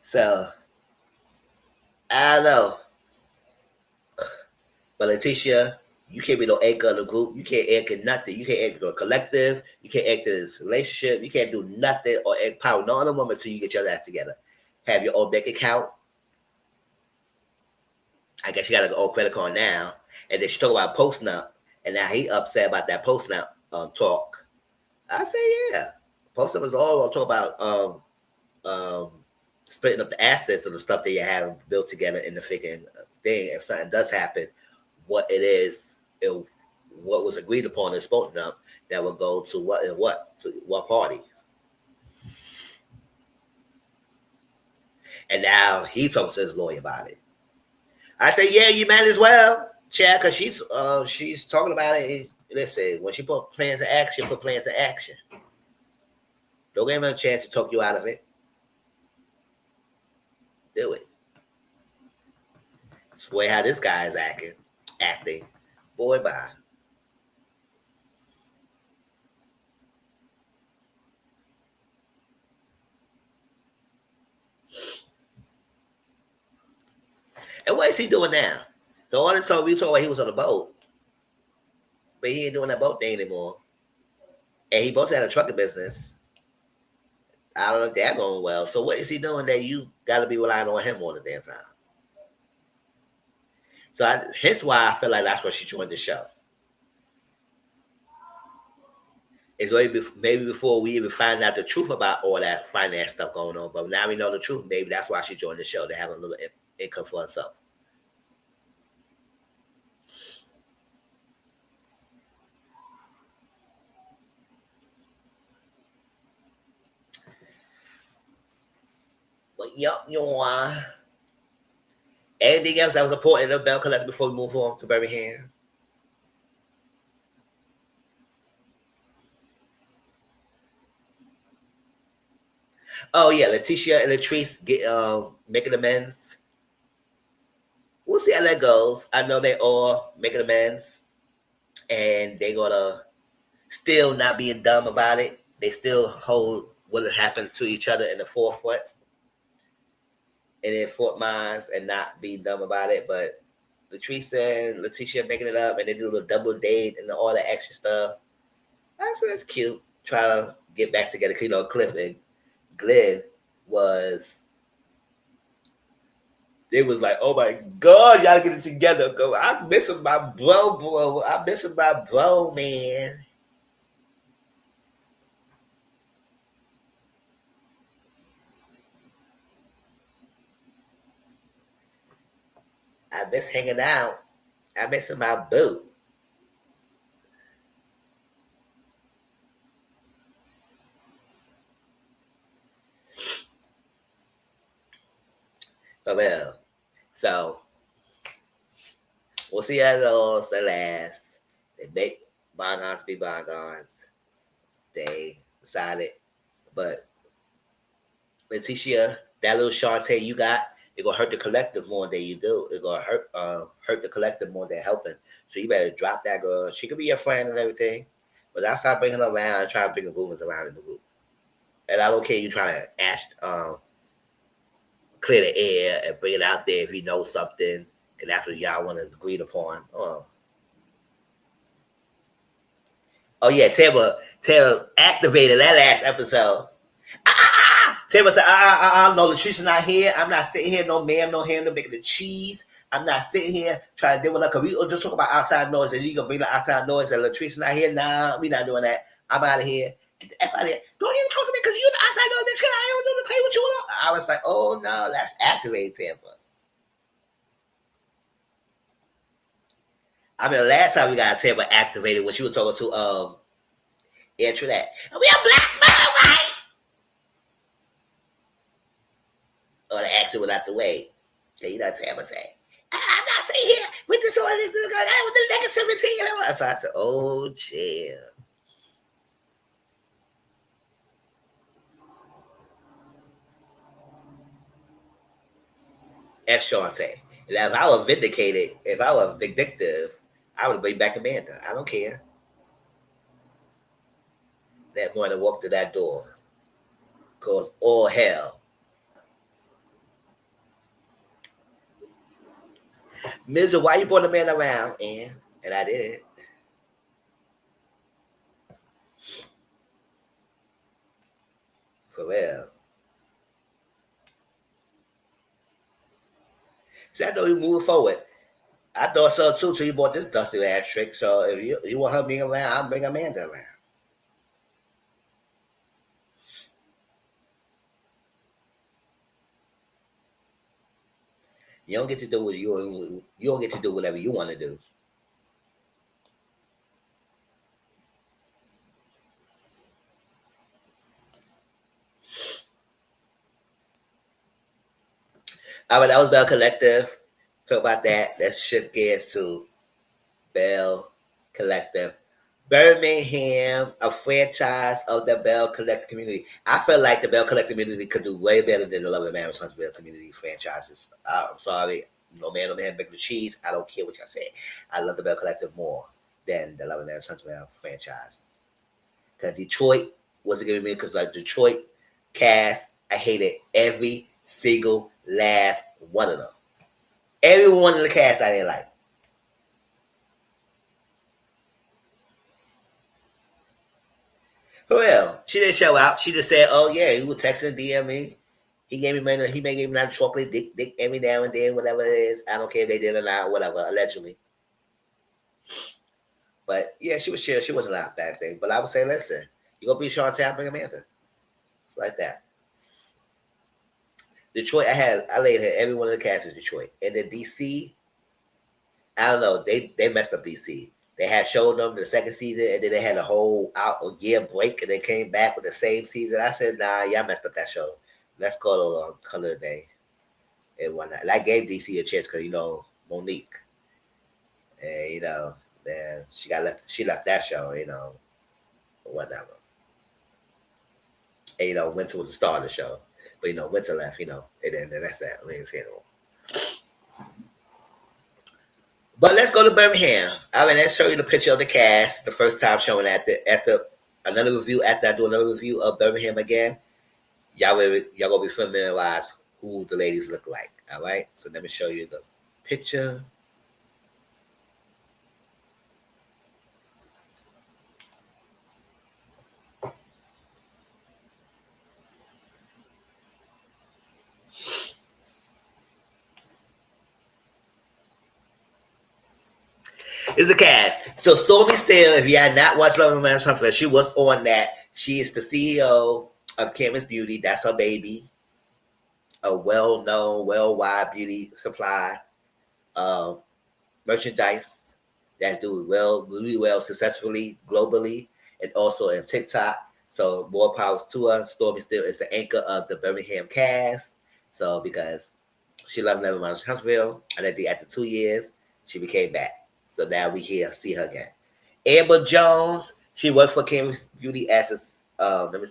So I don't know. But Letitia, you can't be no anchor of the group. You can't anchor nothing. You can't anchor a collective. You can't anchor this relationship. You can't do nothing or empower no other woman until you get your ass together. Have your own bank account. I guess you got an old credit card now. And then she talk about posting up. And now he upset about that posting up talk. I say, yeah. Post up is all talk about splitting up the assets of the stuff that you have built together in the freaking thing. If something does happen, what it is, what was agreed upon and spoken up, that will go to what and what to what parties. And now he's talking to his lawyer about it. I say, yeah, you might as well, Chad, because she's talking about it. Listen, when she put plans to action, put plans to action. Don't give him a chance to talk you out of it. Do it. It's the way how this guy is acting. Boy, bye. And what is he doing now? The only time we talk about he was on the boat, but he ain't doing that boat thing anymore. And he both had a trucking business. I don't know if that going well. So what is he doing that you got to be relying on him all the damn time? So hence why I feel like that's why she joined the show. It's maybe before we even find out the truth about all that finance stuff going on. But now we know the truth. Maybe that's why she joined the show, to have a little income for herself. But yup, anything else that was important in the Bell Collector before we move on to Birmingham? Oh yeah, Letitia and Latrice get making amends. We'll see how that goes. I know they all making amends, and they gonna still not being dumb about it. They still hold what happened to each other in the forefront and in Fort Mines, and not be dumb about it. But Latrice and Letitia making it up, and they do the double date and all the extra stuff. That's cute. Try to get back together. Cliff and Glenn was. They was like, oh my God, y'all get it together. Go, I'm missing my bro. I'm missing my bro, man. I miss hanging out. I miss my boo. But well, so we'll see how those the last. They make bygones be bygones. They decided, but Letitia, that little Shantae you got, it gonna hurt the collective more than you do. It gonna hurt the collective more than helping. So you better drop that girl. She could be your friend and everything, but I start bringing her around and try to bring the movements around in the group. And I don't care you try to clear the air and bring it out there if you know something, and that's what y'all want to agree upon. Oh yeah, Taylor activated that last episode. Taylor said, no, Latrice's not here. I'm not sitting here, no ma'am, no ham, no making the cheese. I'm not sitting here trying to deal with her, because we just talk about outside noise, and you gonna bring the outside noise, and Latrice's not here. Nah, we not doing that. I'm out of here. Get the F out of here. Don't even talk to me, because you're the outside noise, bitch. I don't know to play with you. I was like, oh no, that's activated Tampa. I mean, the last time we got Tampa activated when she was talking to Enter that. We a black man, right? Or the accent without the way. You know what Tampa said. I'm not sitting here with this or this with the negativity. So I said, oh, chill. F. Shante. And if I was vindicated, if I was vindictive, I would bring back Amanda. I don't care. That morning, walk to that door. Cause all hell. Mister, why you brought the man around? And I did it. For real. See, I know you moving forward. I thought so too till you bought this dusty ass trick. So if you want her being around, I'll bring Amanda around. You don't get to do what you don't get to do whatever you want to do. All right, that was Bell Collective. Talk about that. Let's shift gears to Bell Collective. Birmingham, a franchise of the Bell Collective community. I feel like the Bell Collective community could do way better than the Love and Marriage Huntsville community franchises. I'm sorry, no man, bacon or cheese. I don't care what y'all say. I love the Bell Collective more than the Love and Marriage Huntsville franchise. Because Detroit wasn't giving me, because like Detroit cast, I hated every single last one of them. Everyone in the cast I didn't like. For real. She didn't show out. She just said, oh yeah, he was texting DM me. He gave me money. He may give me that chocolate dick every now and then, whatever it is. I don't care if they did or not, whatever, allegedly. But yeah, she was chill. She wasn't a bad thing. But I would say, listen, you gonna be Sean Tapping Amanda. It's like that. Detroit, I laid her every one of the cast in Detroit. And then DC, I don't know, they messed up DC. They had showed them the second season, and then they had a whole out a year break, and they came back with the same season. I said, nah, y'all messed up that show. Let's call it Color Day and whatnot. And I gave DC a chance because Monique, and then she got left. She left that show, whatever. And Winter was the star of the show, but Winter left, and then that's that. We ain't saying no more. But let's go to Birmingham. I mean, let's show you the picture of the cast. The first time showing after another review. After I do another review of Birmingham again, y'all gonna be familiarized who the ladies look like. All right. So let me show you the picture. It's a cast. So Stormy Steele, if you had not watched Love and Marriage Huntsville, she was on that. She is the CEO of Campus Beauty. That's her baby. A well-known, worldwide beauty supply merchandise that's doing really well successfully globally and also in TikTok. So more power to her. Stormy Steele is the anchor of the Birmingham cast. So because she loved Love and Marriage Huntsville, and after 2 years, she became back. So now we see her again. Amber Jones, she worked for Campus Beauty as a let me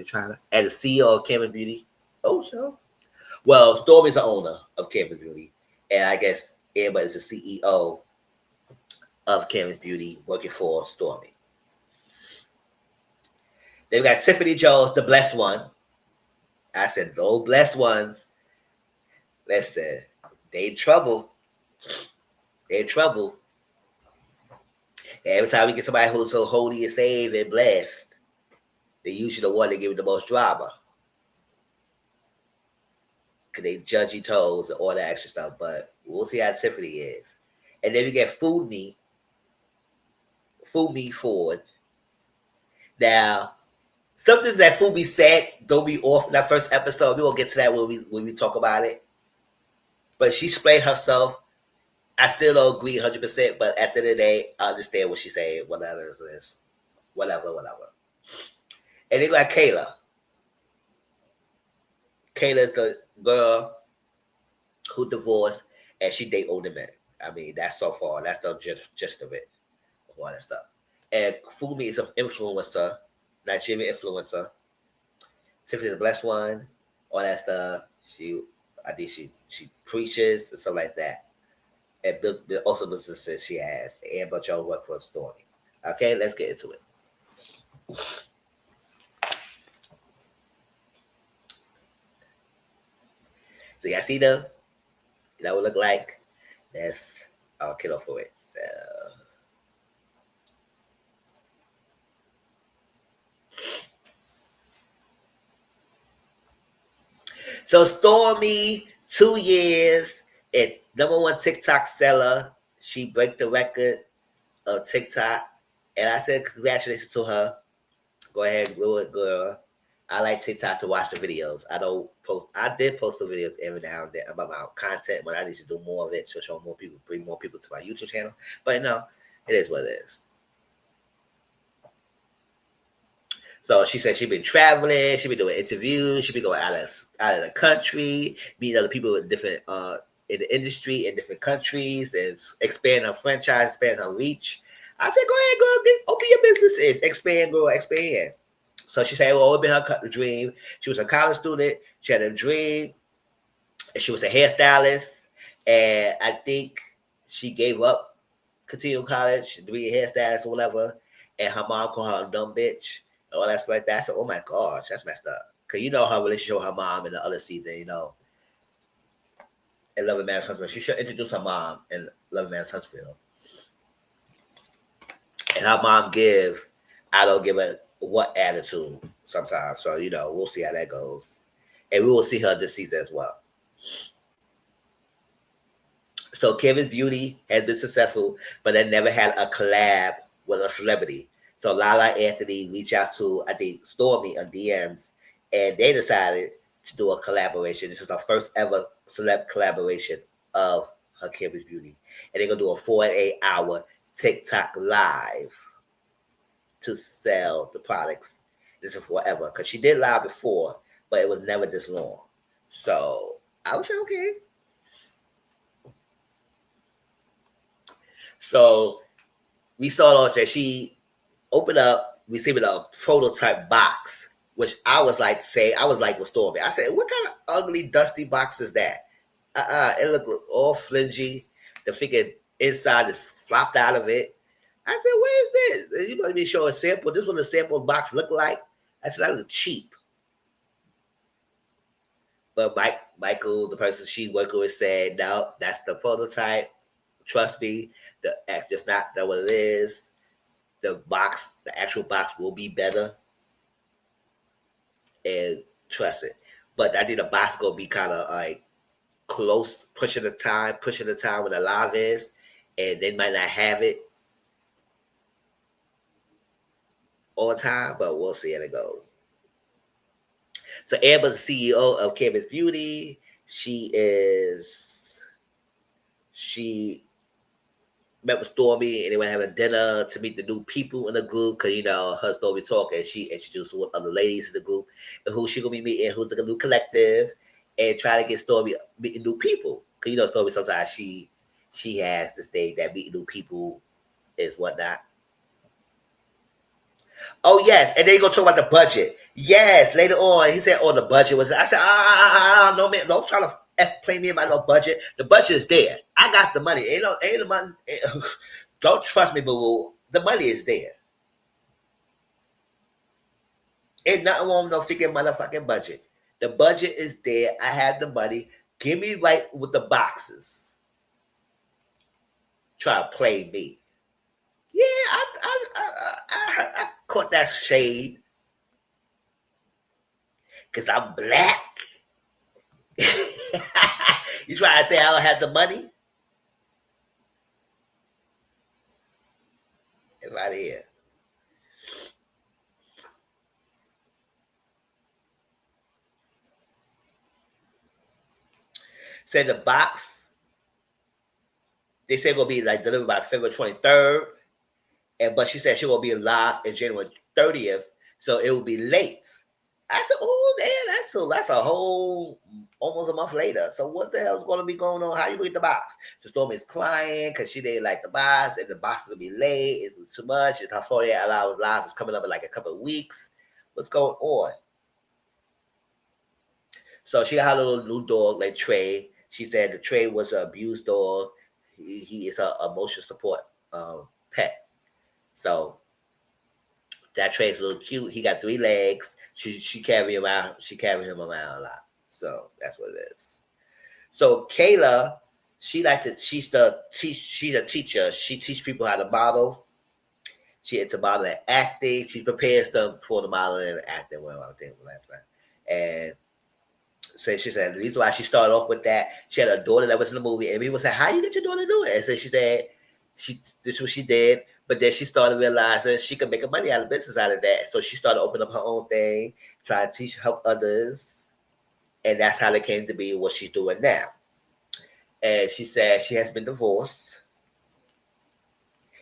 try that. As a CEO of Campus Beauty. Oh, so well, Stormy's the owner of Campus Beauty, and I guess Amber is the CEO of Campus Beauty, working for Stormy. They've got Tiffany Jones, the blessed one. I said those blessed ones. Listen, they in trouble. They're in trouble. Every time we get somebody who's so holy and saved and blessed, they usually the one that give it the most drama. Because they judgy toes and all that extra stuff. But we'll see how Tiffany is. And then we get Food Me Ford. Now, something that Food Me said, don't be off in that first episode. We will get to that when we talk about it. But she explained herself. I still don't agree 100%, but at the end of the day, I understand what she's saying. Whatever it is. Whatever. And then got Kayla. Kayla is the girl who divorced and she date older men. I mean, that's so far. That's the gist of it. All that stuff. And Fumi is an influencer, Nigerian influencer. Tiffany the blessed one, all that stuff. I think she preaches and stuff like that. And also businesses she has. Amber Jones work for Stormy. Okay, let's get into it. So y'all see them? That would look like. That's our kiddo for it. So Stormy, 2 years, and #1 TikTok seller. She broke the record of TikTok. And I said congratulations to her. Go ahead and do it, girl. I like TikTok to watch the videos. I don't post. I did post the videos every now and then about my content, but I need to do more of it to show more people, bring more people to my YouTube channel. But no, it is what it is. So she said she been traveling, she been doing interviews, she been going out of the country, meeting other people in different in the industry in different countries, and expand her franchise, expand her reach. I said, go ahead, girl, open your businesses, expand, girl, expand. So she said, well, it been her dream. She was a college student. She had a dream. And she was a hairstylist. And I think she gave up continuing college to be a hairstylist or whatever. And her mom called her a dumb bitch. And all that stuff like that. I said, oh my gosh, that's messed up. Because you know her relationship with her mom in the other season, you know, in Love and Marriage Huntsville. She should introduce her mom in Love and Marriage Huntsville. And her mom I don't give a what attitude sometimes. So, you know, we'll see how that goes. And we will see her this season as well. So Kevin's Beauty has been successful, but they never had a collab with a celebrity. So Lala Anthony reached out to, I think, Stormy on DMs, and they decided to do a collaboration. This is the first ever celeb collaboration of her Kevin's Beauty. And they're going to do a 4 and 8 hour TikTok live to sell the products. This is forever, because she did live before, but it was never this long. So I was okay. So we saw that she opened up, receiving a prototype box, which I was like with Stormy. I said, what kind of ugly, dusty box is that? It looked all flingy. The freaking inside is flopped out of it. I said, what is this? You must be showing a sample. This is what the sample box looked like. I said, that was cheap. But Michael, the person she worked with, said, no, that's the prototype. Trust me, that's just not that what it is. The actual box will be better. And trust it. But I think the box gonna be kind of like close, pushing the time when the live is, and they might not have it on time, but we'll see how it goes. So Amber's the CEO of Kevin's Beauty. She met with Stormy, and they went having dinner to meet the new people in the group, because you know her Stormy talk, and she introduced what other ladies in the group and who she gonna be meeting, who's the new collective, and try to get Stormy meeting new people. Because you know Stormy sometimes she has this thing that meeting new people is whatnot. Oh yes, and then you gonna talk about the budget. Yes, later on he said, "Oh, the budget was." I said, no man, don't try to play me about no budget. The budget is there. I got the money. Ain't the money. Don't trust me, boo. The money is there. Ain't nothing wrong with no freaking motherfucking budget. The budget is there. I have the money. Give me right with the boxes. Try to play me. Yeah, I caught that shade because I'm black. You try to say I don't have the money? It's right here. Said the box, they said gonna be like delivered by February 23rd. But she said she gonna be live in January 30th, so it will be late. I said, oh damn, that's a whole almost a month later. So what the hell's gonna be going on? How you get the box? So Stormy's crying because she didn't like the box, and the box is gonna be late. It's too much. It's her 48 hours live is coming up in like a couple of weeks. What's going on? So she got her little new dog like Trey. She said the Trey was an abused dog. He is her emotional support pet. So that Trey's a little cute. He got 3 legs. She carry him out. She carry him around a lot. So that's what it is. So Kayla, she's a teacher. She teaches people how to model. She into modeling and acting. She prepares them for the modeling and acting. Well, I think last time. And so she said the reason why she started off with that, she had a daughter that was in the movie, and people said, "How you get your daughter to do it?" And so she said, this is what she did. But then she started realizing she could make a money out of business out of that. So she started opening up her own thing, trying to teach, help others. And that's how they came to be what she's doing now. And she said she has been divorced.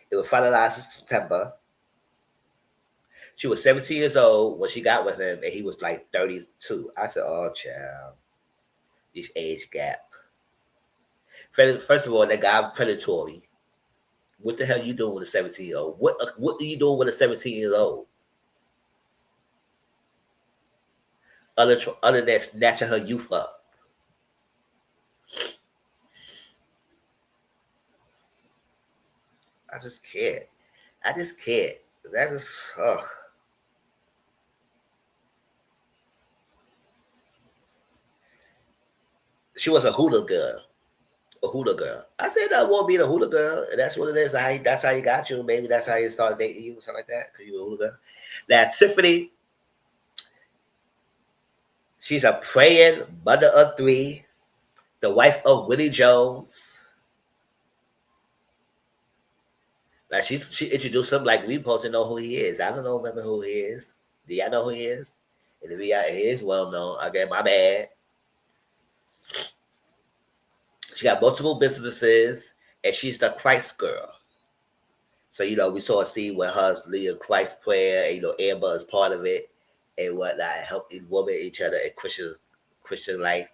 It was finalized in September. She was 17 years old when she got with him, and he was like 32. I said, "Oh, child, this age gap." First of all, that guy predatory. What the hell you doing with a 17-year-old? What are you doing with a 17-year-old? Other than snatching her youth up. I just can't. I just can't. That is, ugh. She was a hooter girl. A hooter girl. I said that won't be the hooter girl, and that's what it is. That's how you got you. Maybe that's how you started dating you, or something like that, because you were a hooter girl. Now Tiffany, she's a praying mother of three, the wife of Willie Jones. Like she introduced him like we supposed to know who he is. I don't know, remember who he is. Do y'all know who he is? And if he is well known, okay, my bad. She got multiple businesses, and she's the Christ girl. So we saw a scene where her leading Christ prayer, and Amber is part of it, and whatnot, helping women each other in Christian life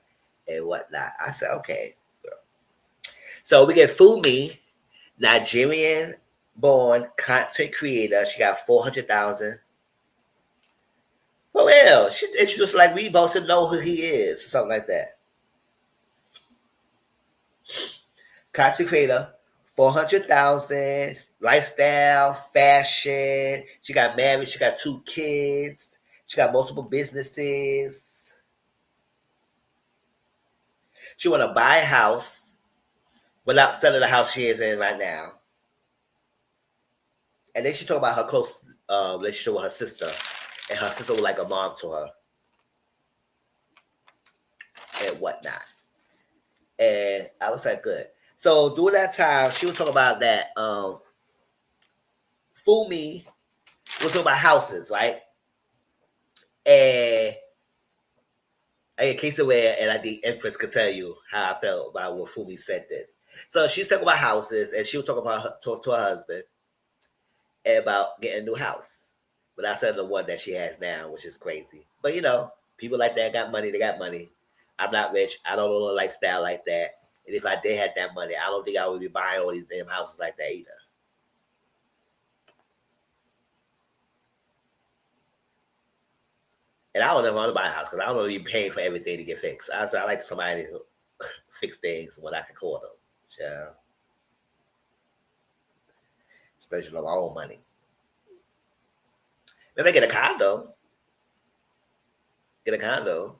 and whatnot. I said, okay, girl. So we get Fumi, Nigerian born content creator. She got 400,000. Well, she introduced like we both to know who he is, something like that. Content creator, 400,000, lifestyle, fashion. She got married. She got 2 kids. She got multiple businesses. She want to buy a house without selling the house she is in right now. And then she talk about her close relationship with her sister, and her sister was like a mom to her and whatnot. And I was like, good. So during that time, she was talking about that Fumi was talking about houses, right? And in case of where, and I think Empress could tell you how I felt about when Fumi said this. So she's talking about houses, and she was talking about talk to her husband about getting a new house. But I said the one that she has now, which is crazy. But people like that got money, they got money. I'm not rich. I don't know a lifestyle like that. And if I did have that money, I don't think I would be buying all these damn houses like that either. And I don't ever want to buy a house because I don't want to be paying for everything to get fixed. I like somebody who fix things when I can call them. Yeah. Especially on my own money. Maybe get a condo. Get a condo.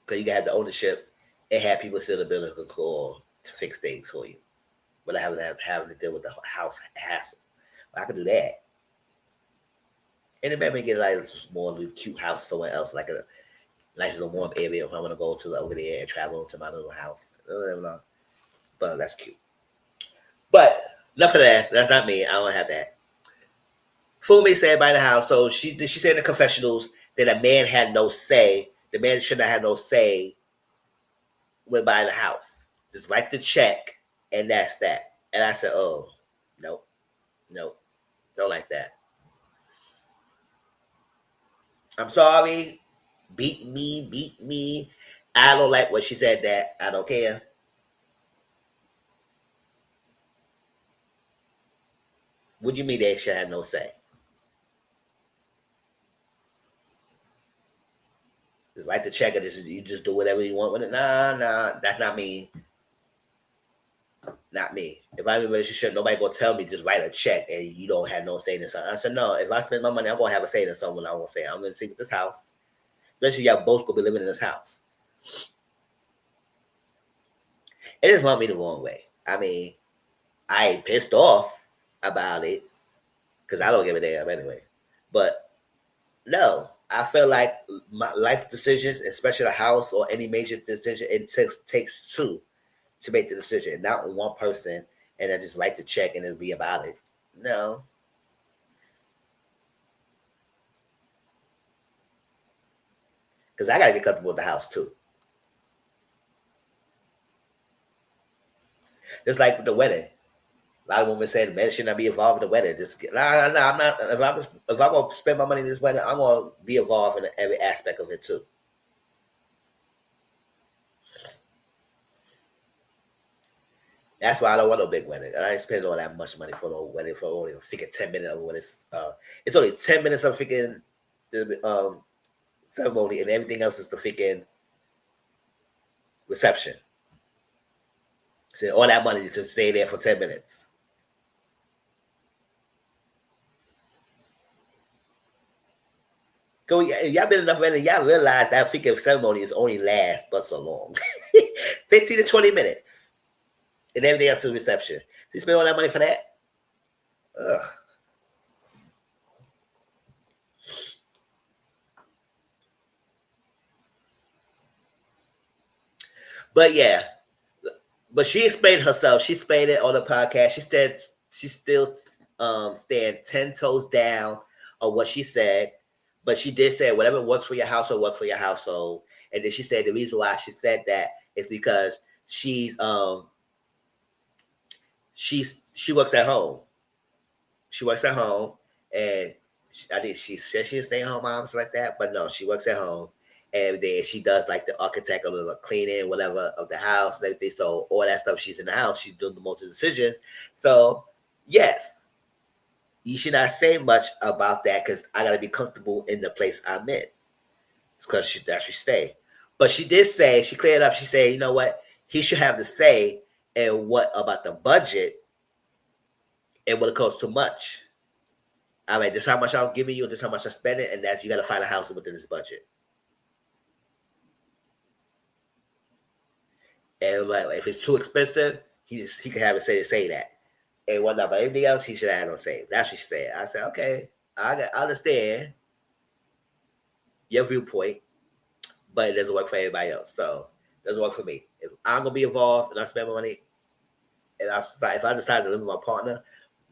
Because you can have the ownership and have people still in the building who could call to fix things for you. Without having to deal with the house hassle. But I could do that. And then maybe get like a small little cute house somewhere else, like a nice little warm area if I want to go to over there and travel to my little house. But that's cute. But enough of that. That's not me. I don't have that. Fumi said by the house. So she said in the confessionals that a man had no say. The man should not have no say when buying the house. Just write the check and that's that. And I said, oh, nope, nope, don't like that. I'm sorry. Beat me, beat me. I don't like what she said that. I don't care. What do you mean they should have no say? Just write the check and you just do whatever you want with it. Nah, that's not me. Not me. If I'm in a relationship, nobody gonna tell me just write a check and you don't have no say in something. I said no. If I spend my money, I'm gonna have a say in something. I'm gonna say I'm gonna see with this house. Especially y'all both gonna be living in this house. It just want me the wrong way. I mean, I ain't pissed off about it because I don't give a damn anyway. But no, I feel like my life decisions, especially a house or any major decision, it takes two to make the decision, not one person, and then just write the check and it'll be about it. No. Because I got to get comfortable with the house too. Just like the wedding. A lot of women say the man should not be involved in the wedding. Just I'm not. If I'm gonna spend my money in this wedding, I'm gonna be involved in every aspect of it too. That's why I don't want no big wedding. I ain't spending all that much money for no wedding for only a freaking 10 minutes of when it's only 10 minutes of freaking ceremony and everything else is the freaking reception. So all that money to stay there for 10 minutes. Go, y'all been enough wedding, y'all realize that freaking ceremony is only last but so long, 15 to 20 minutes, and everything else is reception. You spend all that money for that? Ugh. But yeah, but she explained herself. She explained it on the podcast. She said she still stand 10 toes down on what she said, but she did say whatever works for your household, work for your household. And then she said the reason why she said that is because she works at home. She works at home, and I think she said she's a stay-at-home mom, something like that. But no, she works at home, and then she does like the architect or the cleaning, whatever of the house and everything. So all that stuff, she's in the house. She's doing the most decisions. So yes, you should not say much about that because I got to be comfortable in the place I'm in. It's because that's she stay. But she did say she cleared up. She said, you know what, he should have the say and what about the budget and what it costs too much. I mean, this is how much I'm giving you, this is how much I'm spending, and that's you got to find a house within this budget. And like, if it's too expensive, he can have it say that and whatnot. But anything else, he should have no say. That's what she said. I said, okay, I understand your viewpoint, but it doesn't work for everybody else. So it doesn't work for me. If I'm gonna be involved and I spend my money, and if I decide to live with my partner,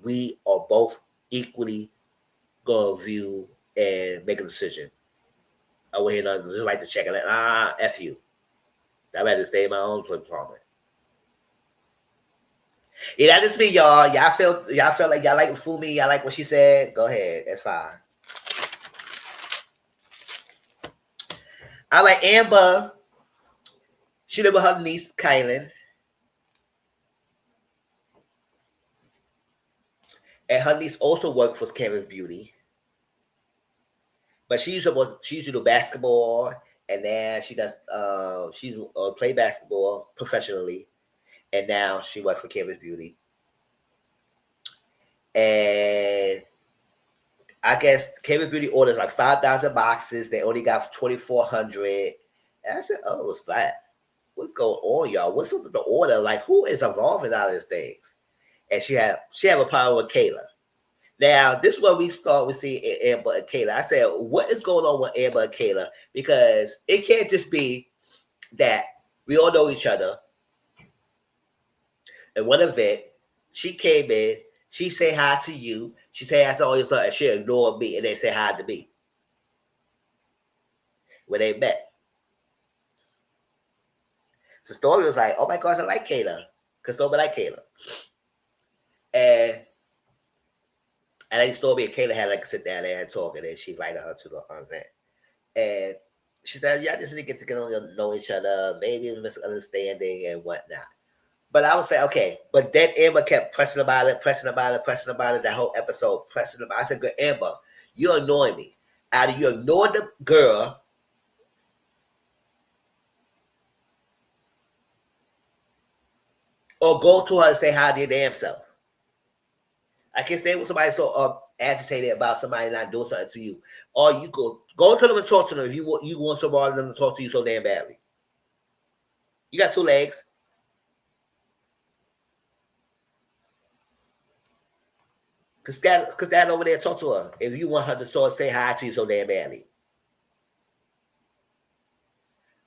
we are both equally gonna view and make a decision. I went here and just like to check it. F you. I'd rather stay in my own apartment. Yeah, that just me, y'all. Y'all felt like y'all like to fool me. Y'all like what she said. Go ahead. That's fine. I like Amber. She lived with her niece, Kylan. And her niece also worked for Canvas Beauty. But she used to do basketball, and now she does she play basketball professionally, and now she works for Canvas Beauty. And I guess Canvas Beauty orders like 5,000 boxes. They only got 2,400. And I said, "Oh, what's that? What's going on, y'all? What's up with the order? Like, who is involved in all these things?" And she have a problem with Kayla. Now, this is where we start with seeing Amber and Kayla. I said, what is going on with Amber and Kayla? Because it can't just be that we all know each other. At one event, she came in, she say hi to you, she say hi to all your son, and she ignored me, and they say hi to me when they met. So Stormy was like, oh my gosh, I like Kayla. Because Stormy like Kayla. And I think Stormy and Kayla had like sit down there and talk, and then she invited her to the event. And she said, yeah, I just need to get to know each other, maybe a misunderstanding and whatnot. But I would say, okay. But then Amber kept pressing about it, that whole episode, pressing about it. I said, good, Amber, you're annoying me. Either you ignore the girl or go to her and say hi to your damn self. I can't stand with somebody so agitated about somebody not doing something to you. Or you go to them and talk to them if you want somebody to talk to you so damn badly. You got two legs. Cause dad over there talk to her if you want her to sort of say hi to you so damn badly.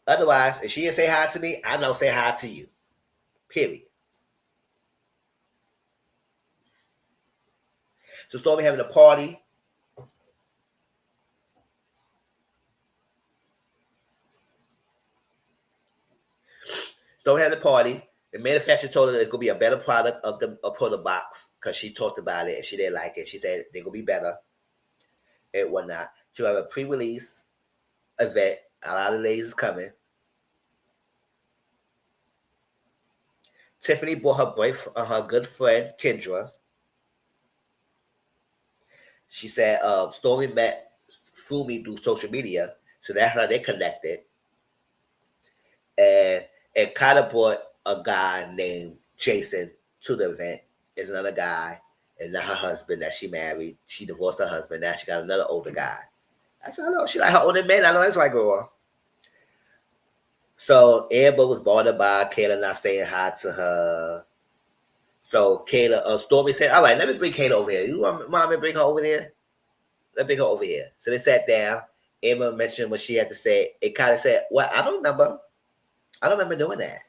Otherwise, if she didn't say hi to me, I don't say hi to you. Period. So Stormy having a party. Stormy having a party. The manufacturer told her there's gonna be a better product of the box because she talked about it and she didn't like it. She said they're gonna be better and whatnot. She'll have a pre-release event. A lot of ladies is coming. Tiffany brought her boyfriend, her good friend Kendra. She said Stormy met Fumi through social media, so that's how they connected. And kind of brought a guy named Jason to the event. There's another guy, and not her husband that she married. She divorced her husband. Now she got another older guy. I said, I know she like her older man. I know that's like girl. So Amber was bothered by Kayla not saying hi to her. So Kayla, Stormy said, "All right, let me bring Kayla over here. You want mommy bring her over there? Let's bring her over here." So they sat down. Amber mentioned what she had to say. It kind of said, "Well, I don't remember. I don't remember doing that.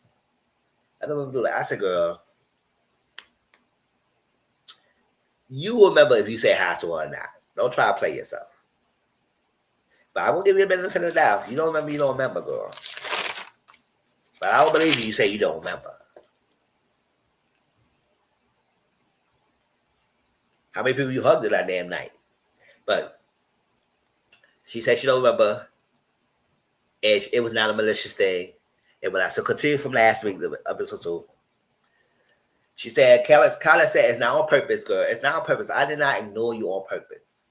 I don't remember doing that." I said, "Girl, you remember if you say hi to her or not. Don't try to play yourself. But I won't give you a benefit of the doubt. If you don't remember, you don't remember, girl. But I don't believe you say you don't remember." How many people you hugged that damn night? But she said she don't remember, and it was not a malicious thing. And when I so continue from last week, the episode 2, she said, Kyla said, "It's not on purpose, girl. It's not on purpose. I did not ignore you on purpose."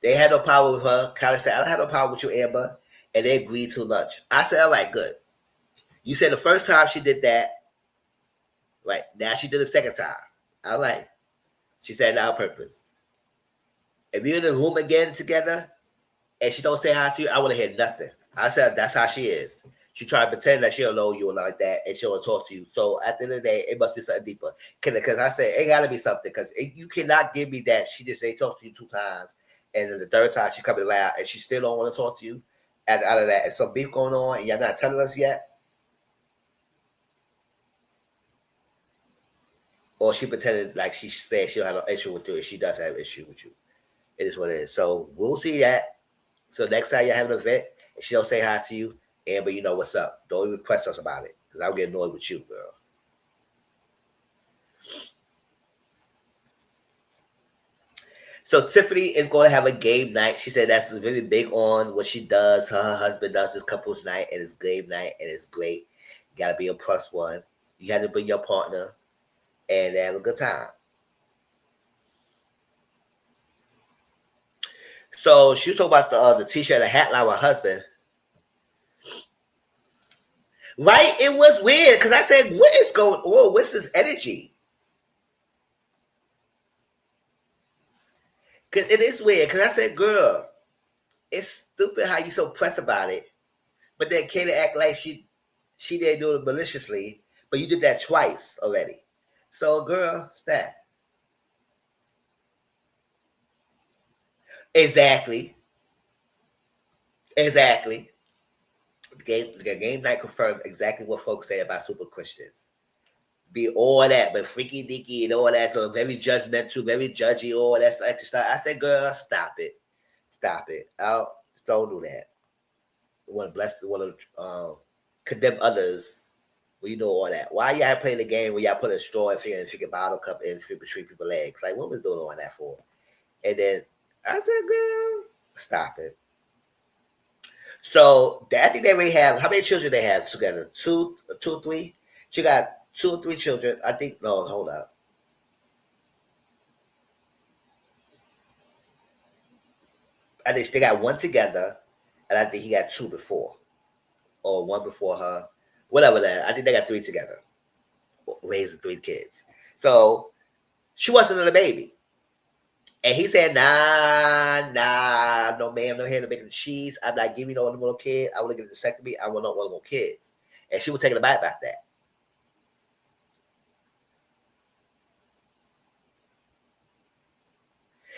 They had no power with her. Kyla said, "I don't have no power with you, Amber." And they agreed to lunch. I said, "All right, good. You said the first time she did that, right? Now she did the second time. All right." She said, "Not on purpose. If you're in the room again together and she don't say hi to you, I want to hear nothing." I said, "That's how she is. She tried to pretend that she don't know you or like that, and she don't talk to you. So at the end of the day, it must be something deeper." Because I said it got to be something. Because you cannot give me that she just ain't talk to you 2 times, and then the third time she coming around and she still don't want to talk to you. Out of that, is some beef going on, and y'all not telling us yet, or she pretended like she said she don't have no issue with you, and she does have an issue with you. It is what it is. So we'll see that. So next time you have an event and she don't say hi to you, Amber, you know what's up. Don't even press us about it because I'll get annoyed with you, girl. So Tiffany is going to have a game night. She said that's really big on what she does. Her husband does this couples night and it's game night and it's great. You got to be a plus one. You have to bring your partner and have a good time. So she talked about the t-shirt and hat line with her husband. Right? It was weird because I said, what is going on? What's this energy? Because it is weird. Because I said, girl, it's stupid how you so pressed about it. But then Kayla act like she didn't do it maliciously, but you did that twice already. So, girl, stop. Exactly. Exactly. The game night confirmed exactly what folks say about super Christians. Be all that, but freaky deaky and all that, so very judgmental, very judgy, all that extra stuff. I said, girl, stop it. Stop it. Don't do that. Want to condemn others. Well, you know all that. Why y'all playing the game where y'all put a straw in and figure bottle cup in between people's legs? Like, what was doing all that for? And then I said, girl, stop it. So I think they already have how many children they have together? Two, three. She got 2 or 3 children. I think no, hold up. I think they got one together, and I think he got 2 before, or one before her, whatever that. I think they got 3 together, raising 3 kids. So she wasn't a baby. And he said, nah, no ma'am, no hand to making the cheese. I'm not giving no little kid. I want to get a vasectomy. I want no one more kids. And she was taken aback about that.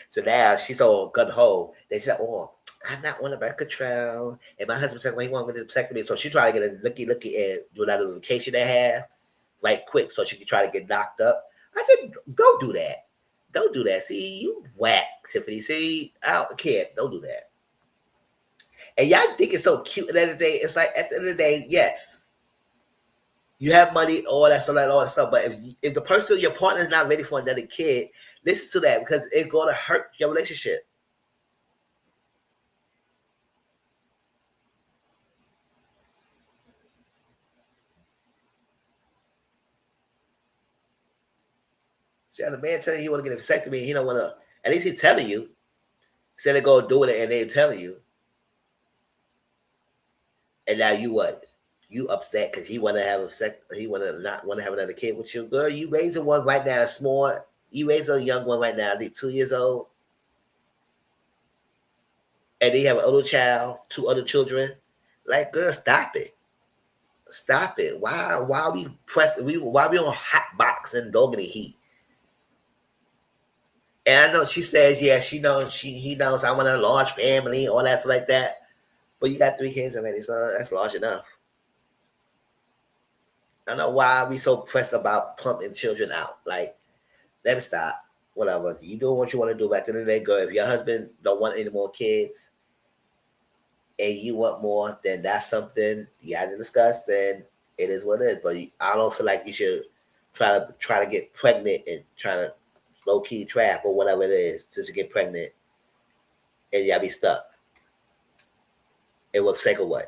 So now she's so gun ho. They said, oh, I'm not on the birth control. And my husband said, well, he wanted to protect me. So she tried to get a looky and do that little vacation they have right quick so she could try to get knocked up. I said, don't do that. Don't do that. See, you whack, Tiffany. See, I don't care. Don't do that. And y'all think it's so cute at the end of the day. It's like, at the end of the day, yes, you have money, all that stuff, all that stuff. But if the person, your partner is not ready for another kid, listen to that because it's going to hurt your relationship. See, the man telling you he want to get a vasectomy, he don't want to. At least he's telling you. Instead of go doing it and they telling you. And now you what? You upset because he want to have he want to not want to have another kid with you, girl. You raising one right now, small. You raise a young one right now. I think 2 years old, and they have an older child, 2 other children. Like, girl, stop it. Stop it. Why we press? Why we on hot box and dog in the heat? And I know she says, yeah, she knows he knows I want a large family, all that stuff like that. But you got 3 kids already, so that's large enough. I don't know why we so pressed about pumping children out. Like, let me stop. Whatever. You do what you want to do. At the end of the day, girl, if your husband don't want any more kids and you want more, then that's something you have to discuss, and it is what it is. But I don't feel like you should try to get pregnant and try to low key trap or whatever it is just to get pregnant, and y'all be stuck. It will take away,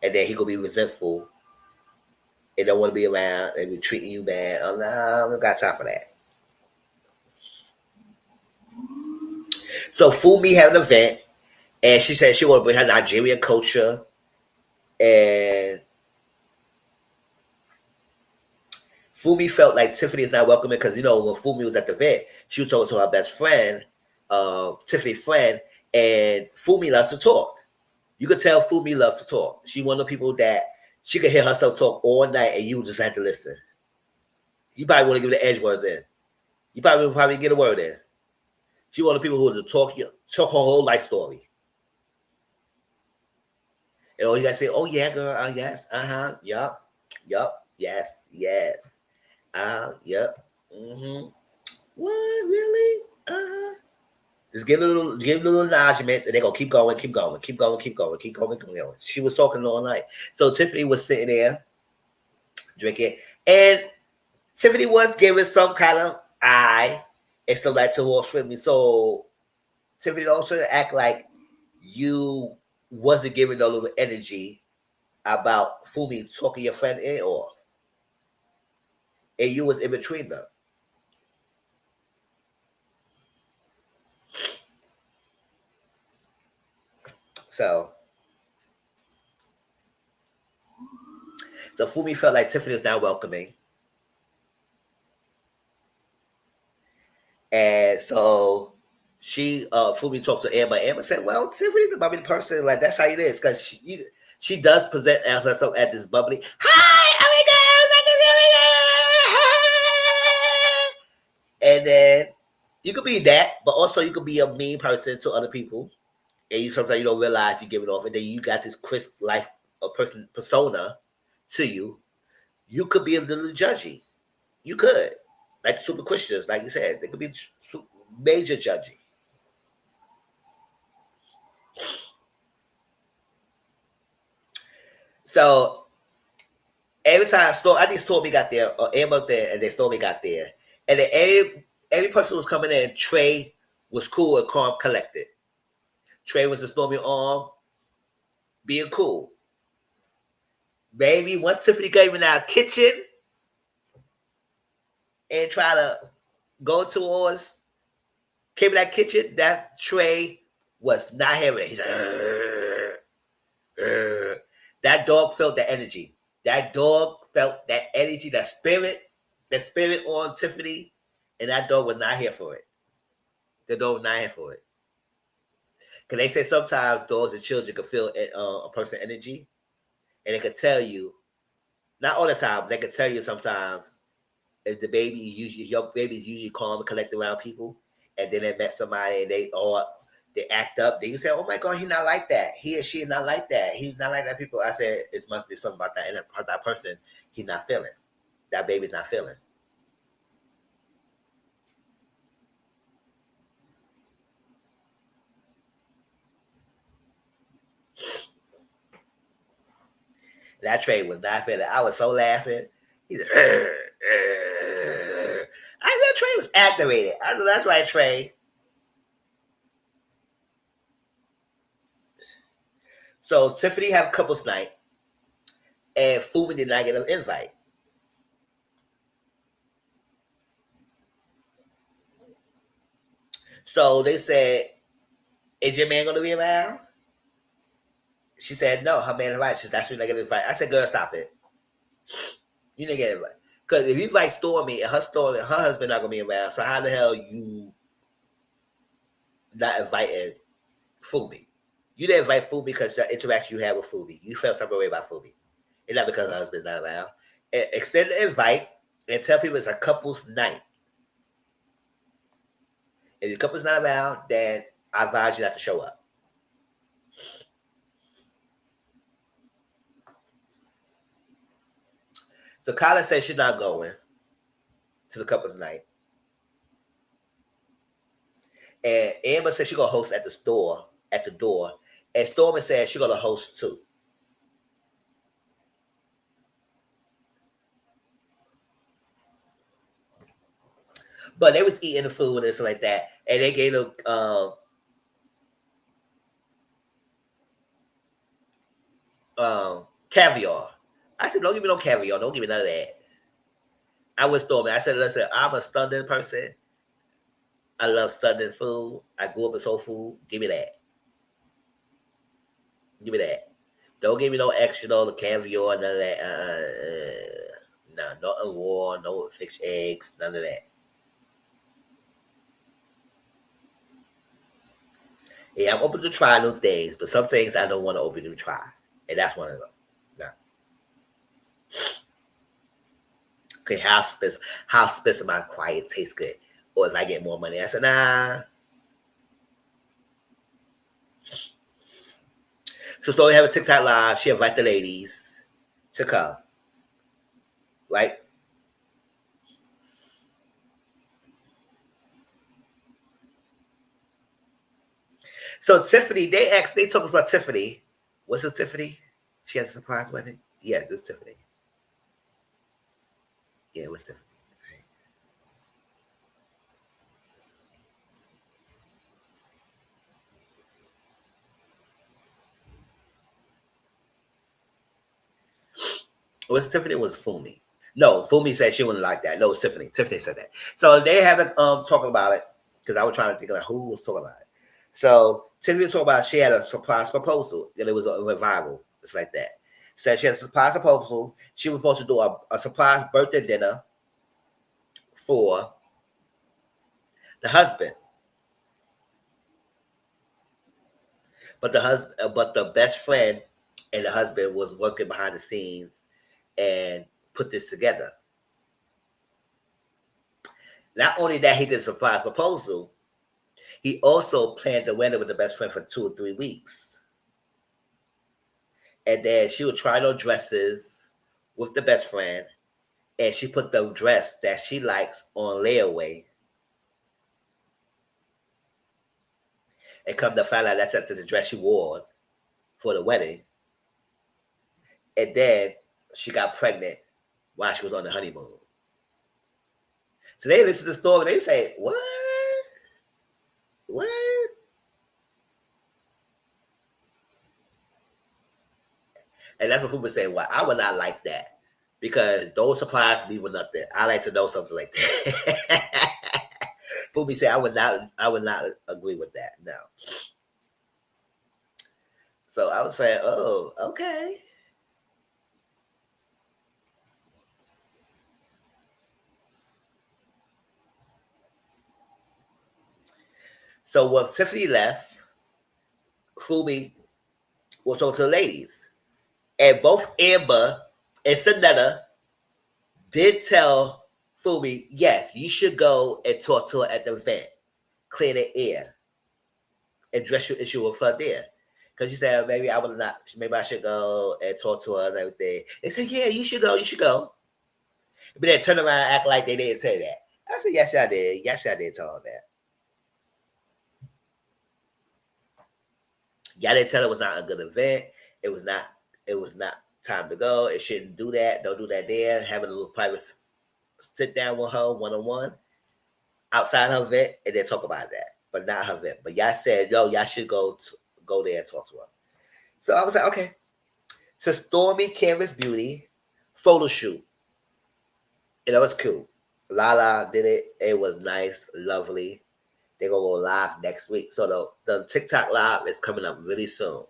and then he gonna be resentful and don't want to be around and be treating you bad. Oh no, I don't got time for that. So Fumi had an event, and she said she want to bring her Nigerian culture, and Fumi felt like Tiffany is not welcoming because when Fumi was at the event, she was talking to her best friend, Tiffany's friend, and Fumi loves to talk. You could tell Fumi loves to talk. She one of the people that she could hear herself talk all night, and you just have to listen. You probably want to give the edge words in. You probably get a word in. She one of the people who would talk her whole life story. And all you gotta say, oh yeah, girl, yes, yup, yes, yep, what, really? Just give little acknowledgments, and they're gonna keep going. She was talking all night. So Tiffany was sitting there drinking, and Tiffany was giving some kind of eye and stuff like towards me. So Tiffany also act like you wasn't giving no little energy about Fumi talking your friend in off, and you was in between them. So Fumi felt like Tiffany is not welcoming. And so Fumi talked to Amber. Amber said, well, Tiffany's a bubbly person. Like, that's how it is. Because she does present herself as this bubbly, hi, oh my God. And then you could be that, but also you could be a mean person to other people. And sometimes you don't realize you give it off. And then you got this crisp life persona to you. You could be a little judgy. You could. Like super Christians, like you said, they could be major judgy. So every time I think Stormy got there, or Amber there, and then Stormy got there, and then every person was coming in. Trey was cool and calm, collected. Trey was a Stormy arm, being cool. Maybe once Tiffany came in our kitchen and try to go towards came in that kitchen, that Trey was not having it. He's like, that dog felt the energy. That dog felt that energy, that spirit on Tiffany, and that dog was not here for it. The dog was not here for it. Because they say sometimes dogs and children can feel a person's energy, and they can tell you, not all the time, they can tell you sometimes if your baby is usually calm and collected around people, and then they met somebody and they all They act up. They say, "Oh my God, he's not like that. He or she is not like that. He's not like that." People, I said, it must be something about that, and that person, he's not feeling. That baby's not feeling. That Trey was not feeling. I was so laughing. He said, I said Trey was activated. I said, that's right, Trey. So Tiffany have couples night, and Fumi did not get an invite. So they said, "Is your man going to be around?" She said, "No, her man invited." She said, "That's why you're not getting invited." I said, "Girl, stop it. You didn't get invited. Because if you invite Stormy and her husband not going to be around, so how the hell you not inviting Fumi? You didn't invite Fumi because the interaction you had with Fumi. You felt some way about Fumi. It's not because her husband's not around. Extend the invite and tell people it's a couple's night. If your couple's not around, then I advise you not to show up." So Kyla says she's not going to the couple's night. And Amber said she's gonna host at the store, at the door. And Stormy said she's gonna host too. But they was eating the food and stuff like that. And they gave them caviar. I said, "Don't give me no caviar, don't give me none of that." I was Stormy. I said, "Listen, I'm a stunning person. I love stunning food. I grew up in soul food. Give me that. Give me that. Don't give me no extra, no the caviar, none of that. No, no raw, no fish eggs, none of that." Yeah, I'm open to try new things, but some things I don't want to open to try, and that's one of them. No. Okay, how spend my quiet tastes good, or if I get more money, I said nah. So we have a TikTok live. She invite the ladies to come, right? So Tiffany, they talk about Tiffany. What's this Tiffany? She has a surprise wedding. Yes, it's Tiffany. Yeah, it was Tiffany. Was Tiffany? Was Fumi? No, Fumi said she wouldn't like that. No, it's Tiffany. Tiffany said that. So they had to talking about it because I was trying to think of who was talking about it. So Tiffany was talking about she had a surprise proposal and it was a revival. It's like that. Said she had a surprise proposal. She was supposed to do a surprise birthday dinner for the husband, but the best friend and the husband was working behind the scenes and put this together. Not only that, he did a surprise proposal. He also planned the wedding with the best friend for 2 or 3 weeks. And then she would try on dresses with the best friend. And she put the dress that she likes on layaway. And come to find out that's the dress she wore for the wedding. And then she got pregnant while she was on the honeymoon. So they listen to the story and they say, "What? What?" And that's what people say. Well, I would not like that because don't surprise me with nothing. I like to know something like that. People say I would not agree with that. No. So I would say, oh, okay. So when Tiffany left, Fumi was talking to the ladies. And both Amber and Sonetta did tell Fumi, yes, you should go and talk to her at the event. Clear the air. address your issue with her there. Because you said maybe I would not, maybe I should go and talk to her and everything. They said, yeah, you should go, you should go. But then turn around and act like they didn't say that. I said, yes, I did. Yes, I did tell her that. Y'all didn't tell her it was not a good event. It was not time to go. It shouldn't do that. Don't do that there. Having a little private sit down with her one-on-one outside her event and then talk about that. But not her event. But y'all said, yo, y'all should go there and talk to her. So I was like, okay. So Stormy Canvas Beauty photo shoot. And that was cool. Lala did it. It was nice, lovely. They're going to go live next week. So the TikTok live is coming up really soon.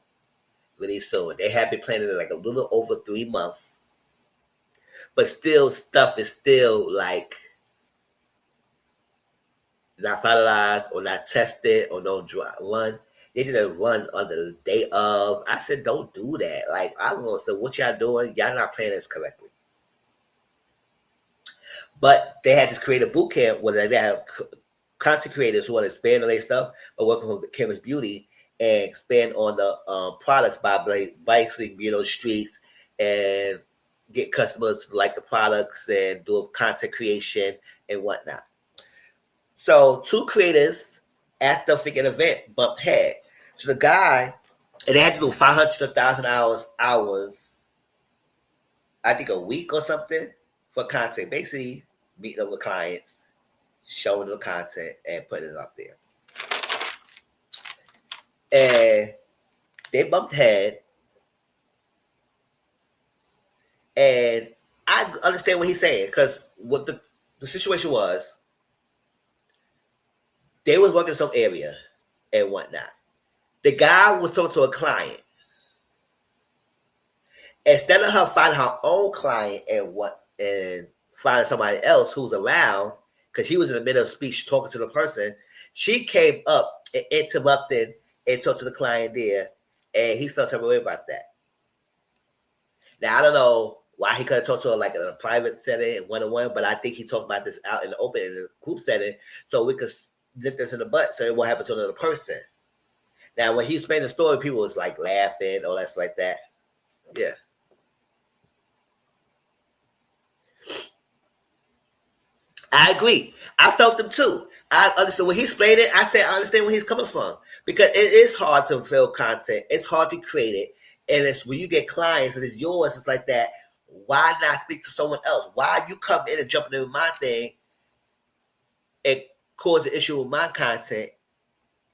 Really soon. They have been planning it like a little over 3 months. But still, stuff is still like not finalized or not tested or no run. They did a run on the day of. I said, don't do that. Like, I don't know. So what y'all doing? Y'all not planning this correctly. But they had this creative boot camp where they have content creators who want to expand on their stuff, but working with Canvas Beauty and expand on the products by basically being on the streets and get customers to like the products and do content creation and whatnot. So 2 creators at the freaking event bumped head. So the guy, and they had to do 500 to 1,000 hours, I think a week or something for content. Basically, meeting up with clients, showing them the content, and putting it up there. And they bumped head. And I understand what he's saying, because what the situation was, they was working in some area and whatnot. The guy was talking to a client. Instead of her finding her own client and finding somebody else who's around, because he was in the middle of speech talking to the person, she came up and interrupted and talked to the client there, and he felt type of way about that. Now, I don't know why he couldn't talk to her like in a private setting, one-on-one, but I think he talked about this out in the open, in a group setting, so we could nip this in the butt so it won't happen to another person. Now, when he was explaining the story, people was like laughing, all that like that. Yeah. I agree. I felt them too. I understand when he explained it. I said I understand where he's coming from, because it is hard to fill content. It's hard to create it, and it's when you get clients and it's yours. It's like that. Why not speak to someone else? Why you come in and jump into my thing and cause an issue with my content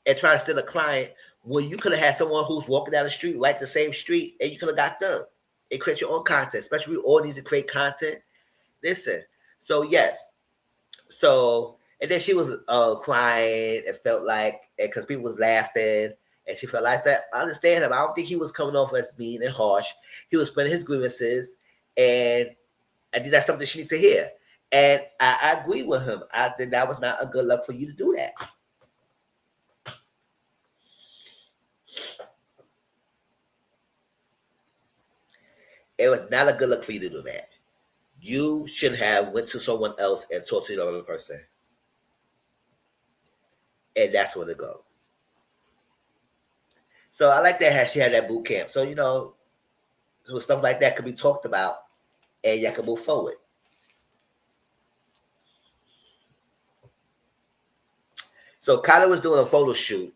and try to steal a client when you could have had someone who's walking down the street, right the same street, and you could have got them and create your own content. Especially we all need to create content. Listen. So yes. So, and then she was crying and felt like, because people was laughing, and she felt like that. I understand him. I don't think he was coming off as mean and harsh. He was spreading his grievances, and I think that's something she needs to hear. And I agree with him. I think that was not a good luck for you to do that. It was not a good look for you to do that. You should have went to someone else and talked to the other person. And that's where to go. So I like that how she had that boot camp. So, so stuff like that could be talked about and y'all can move forward. So Kyla was doing a photo shoot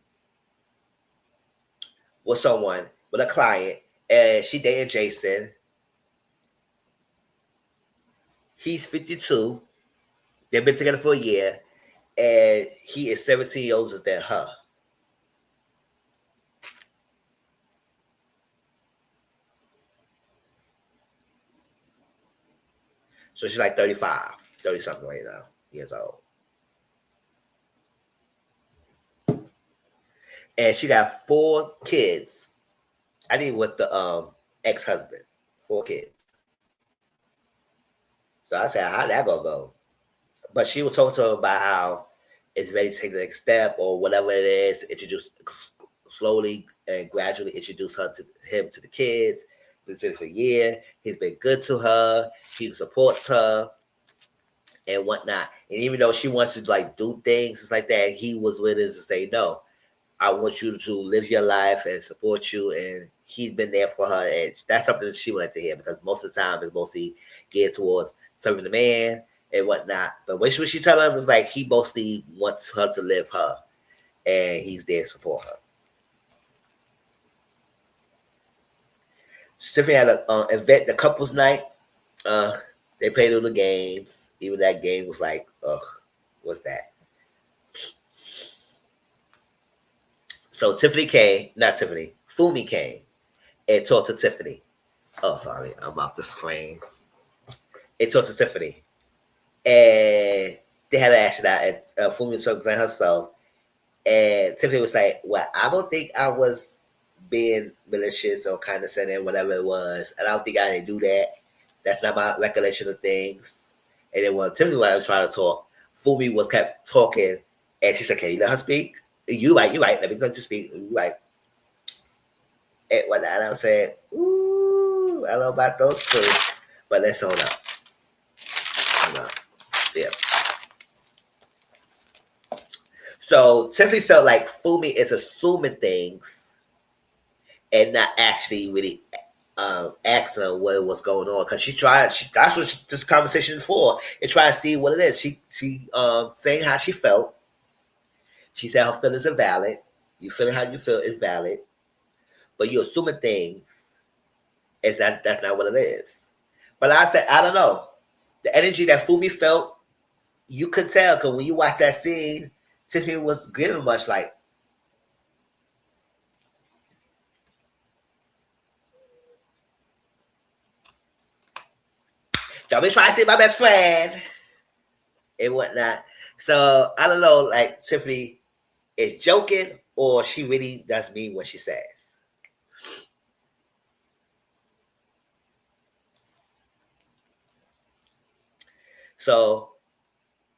with someone, with a client, and she dated Jason. He's 52. They've been together for a year, and he is 17 years older than her. So she's like 35, 30 something right now, years old. And she got 4 kids. I think with the ex-husband, 4 kids. So I said, how that gonna go? But she was talking to her about how it's ready to take the next step or whatever it is, introduce slowly and gradually introduce him to the kids. Been together for a year. He's been good to her. He supports her and whatnot. And even though she wants to like do things like that, he was willing to say, no, I want you to live your life and support you. And he's been there for her. And that's something that she would like to hear because most of the time it's mostly geared towards serving the man and whatnot. But when she tell him, it's like he mostly wants her to live her and he's there to support her. Tiffany had an event, the couples night. They played all the games. Even that game was like, ugh, what's that? So Tiffany came, not Tiffany, Fumi came and talked to Tiffany. Oh, sorry, I'm off the screen. And talked to Tiffany. And they had an action out, and Fumi was representing herself. And Tiffany was like, well, I don't think I was being malicious or condescending, whatever it was. And I don't think I didn't do that. That's not my recollection of things. And then when Tiffany was trying to talk, Fumi was kept talking, and she said, "Can you let her speak? You right. Let me let you speak. You right." And whatnot. And I said, "Ooh, I don't know about those two, but let's hold up. Hold up. Yeah." So Tiffany felt like Fumi is assuming things and not actually really asking her what was going on because that's what this conversation is for, and try to see what it is. She saying how she felt. She said her feelings are valid. You feeling how you feel is valid, but you're assuming things. That's not what it is. But I said I don't know. The energy that Fumi felt, you could tell because when you watch that scene, Tiffany was giving much like. Don't be trying to see my best friend and whatnot. So I don't know, like Tiffany is joking or she really does mean what she says. So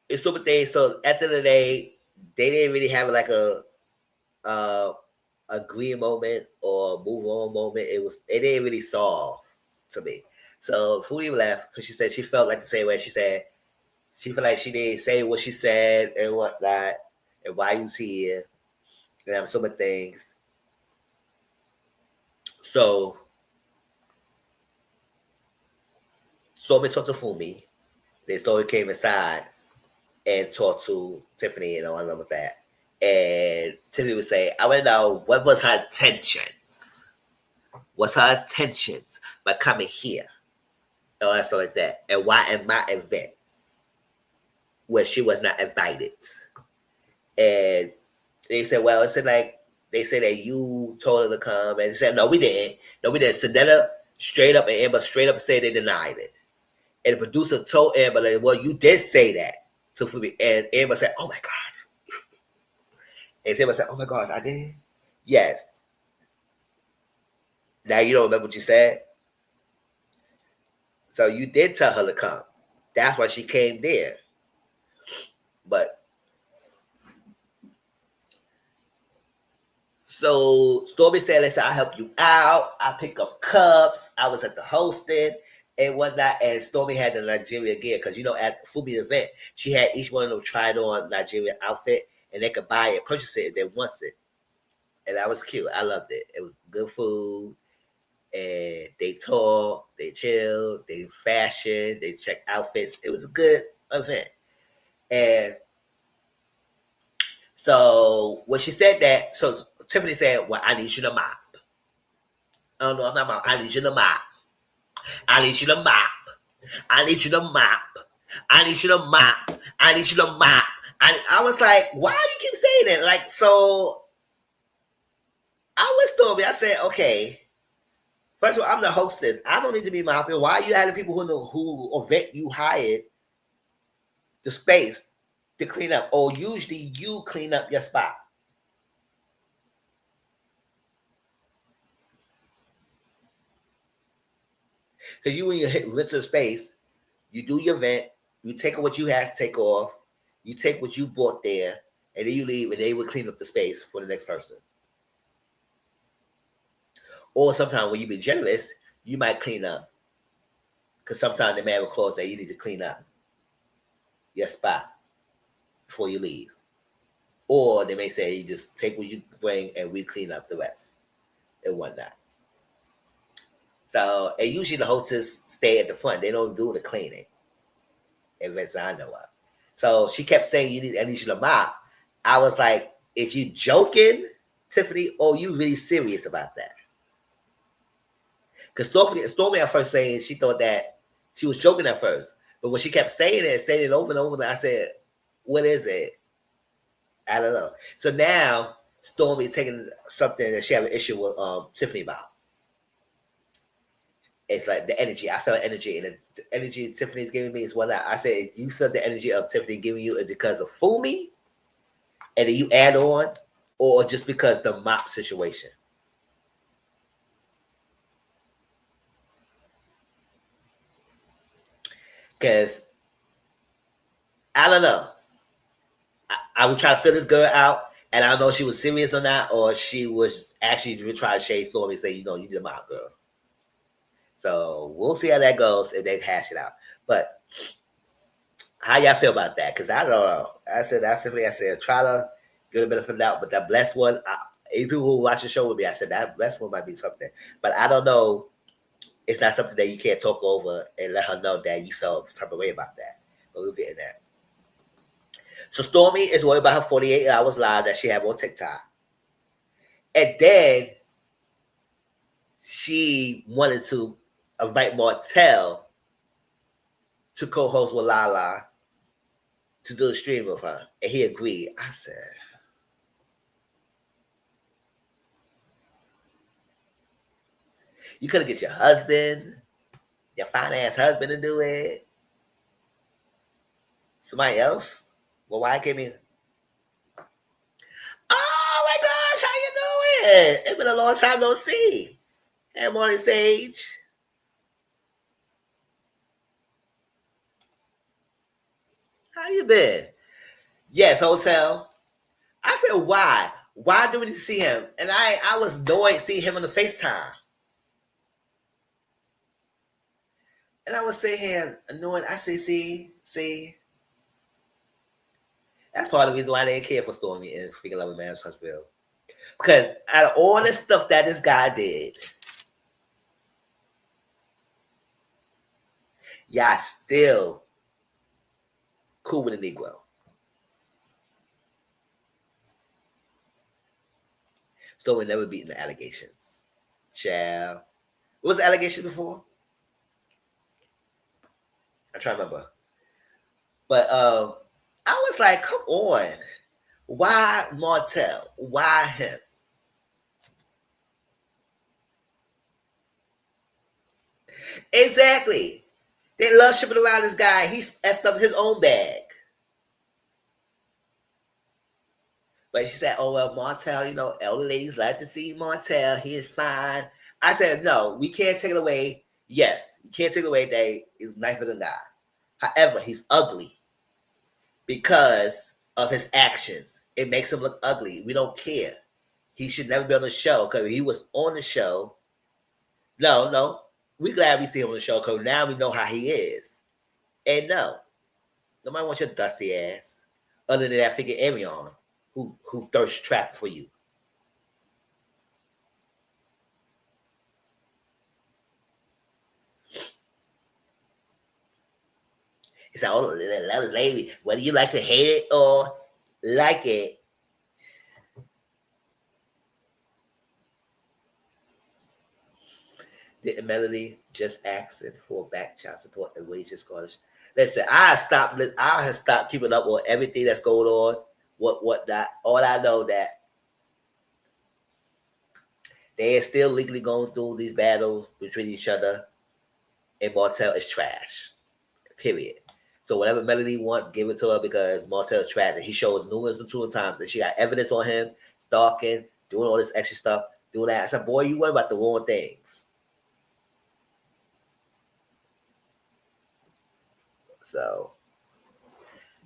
it's super thing. So at the end of the day, they didn't really have like uh agree moment or move on moment. It didn't really solve to me. So Foodie left because she said she felt like the same way. She said she felt like she didn't say what she said and whatnot and why you was here and so many things. So Somi talked to Fumi. Then Somi came inside and talked to Tiffany and all of that. And Tiffany would say, I want to know what was her intentions? What's her intentions by coming here? And all that stuff like that. And why at my event where she was not invited? And they said, well, it said like they said that you told her to come, and they said, no, we didn't. No, we didn't. Sedetta straight up and Amber straight up said they denied it. And the producer told Amber, like, well, you did say that to Fumi. And Amber said, oh my gosh. And Amber said, oh my gosh, I did? Yes. Now you don't remember what you said? So you did tell her to come. That's why she came there. But so Stormy said, listen, I'll help you out. I pick up cups. I was at the hosting and whatnot. And Stormy had the Nigeria gear because, at Fubi event, she had each one of them tried on Nigeria outfit and they could buy it, purchase it if they want it. And that was cute. I loved it. It was good food. And they talked, they chilled, they fashioned, they checked outfits. It was a good event. And so when she said that, so Tiffany said, well, I need you to mop. Oh no, I'm not mop. I need you to mop. I need you to mop. I need you to mop. I need you to mop. I need you to mop. I was like, why do you keep saying it? Like, so I was told me, I said, okay, first of all, I'm the hostess. I don't need to be mopping. Why are you having people who event you hired the space to clean up? Or usually you clean up your spot. Because you when you rent a space, you do your event, you take what you have to take off, you take what you bought there, and then you leave and they will clean up the space for the next person. Or sometimes when you be generous, you might clean up. Because sometimes the man will call say you need to clean up your spot before you leave. Or they may say, you just take what you bring and we clean up the rest and whatnot. So, and usually the hostess stay at the front. They don't do the cleaning, as I know of. So she kept saying, I need you to mop. I was like, is you joking, Tiffany, or you really serious about that? Because Stormy at first saying she thought that she was joking at first. But when she kept saying it over and over, I said, what is it? I don't know. So now Stormy taking something that she had an issue with Tiffany about. It's like the energy. I felt energy, and the energy Tiffany's giving me is what I said. You feel the energy of Tiffany giving you it because of fool me, and then you add on, or just because the mop situation. Because I don't know. I would try to fill this girl out, and I don't know if she was serious or not, or she was actually trying to shade Stormy and say, you the mop girl. So we'll see how that goes if they hash it out. But how y'all feel about that? Because I don't know. I said try to get a benefit of the doubt, but that blessed one, people who watch the show with me, I said that blessed one might be something. But I don't know. It's not something that you can't talk over and let her know that you felt type of way about that. But we'll get in that. So Stormy is worried about her 48 hours live that she had on TikTok. And then she wanted to invite Martell to co-host with Lala to do a stream with her. And he agreed. I said, you could have get your husband, your fine ass husband to do it. Somebody else? Well, why can't me? Oh my gosh, how you doing? It's been a long time no see. Hey, morning, Sage. How you been? Yes, hotel. I said, why? Why do we need to see him? And I was annoyed seeing him on the FaceTime. And I was sitting here annoyed. I say, see. That's part of the reason why they didn't care for Stormy and freaking Love and Marriage Huntsville. Because out of all the stuff that this guy did, y'all still cool with a Negro. Stormy never beaten the allegations. Child. What was the allegation before? I'm trying to remember. But I was like, come on. Why Martell? Why him? Exactly. They love shipping around this guy. He's effed up his own bag. But she said, oh, well, Martell, elder ladies like to see Martell. He is fine. I said, no, we can't take it away. Yes, you can't take it away that he's a nice looking guy. However, he's ugly because of his actions. It makes him look ugly. We don't care. He should never be on the show because he was on the show. No. We glad we see him on the show because now we know how he is. And no, nobody wants your dusty ass. Other than that figure Arion, who thirst trap for you. He said, oh, love is lady. Whether you like to hate it or like it. Didn't Melody just asking for back child support and wages scholarship? Listen, I have stopped keeping up with everything that's going on. What that? All I know that they are still legally going through these battles between each other, and Martell is trash. Period. So whatever Melody wants, give it to her because Martell is trash. And he shows numerous and two times that she got evidence on him, stalking, doing all this extra stuff, doing that. I said, boy, you worry about the wrong things. So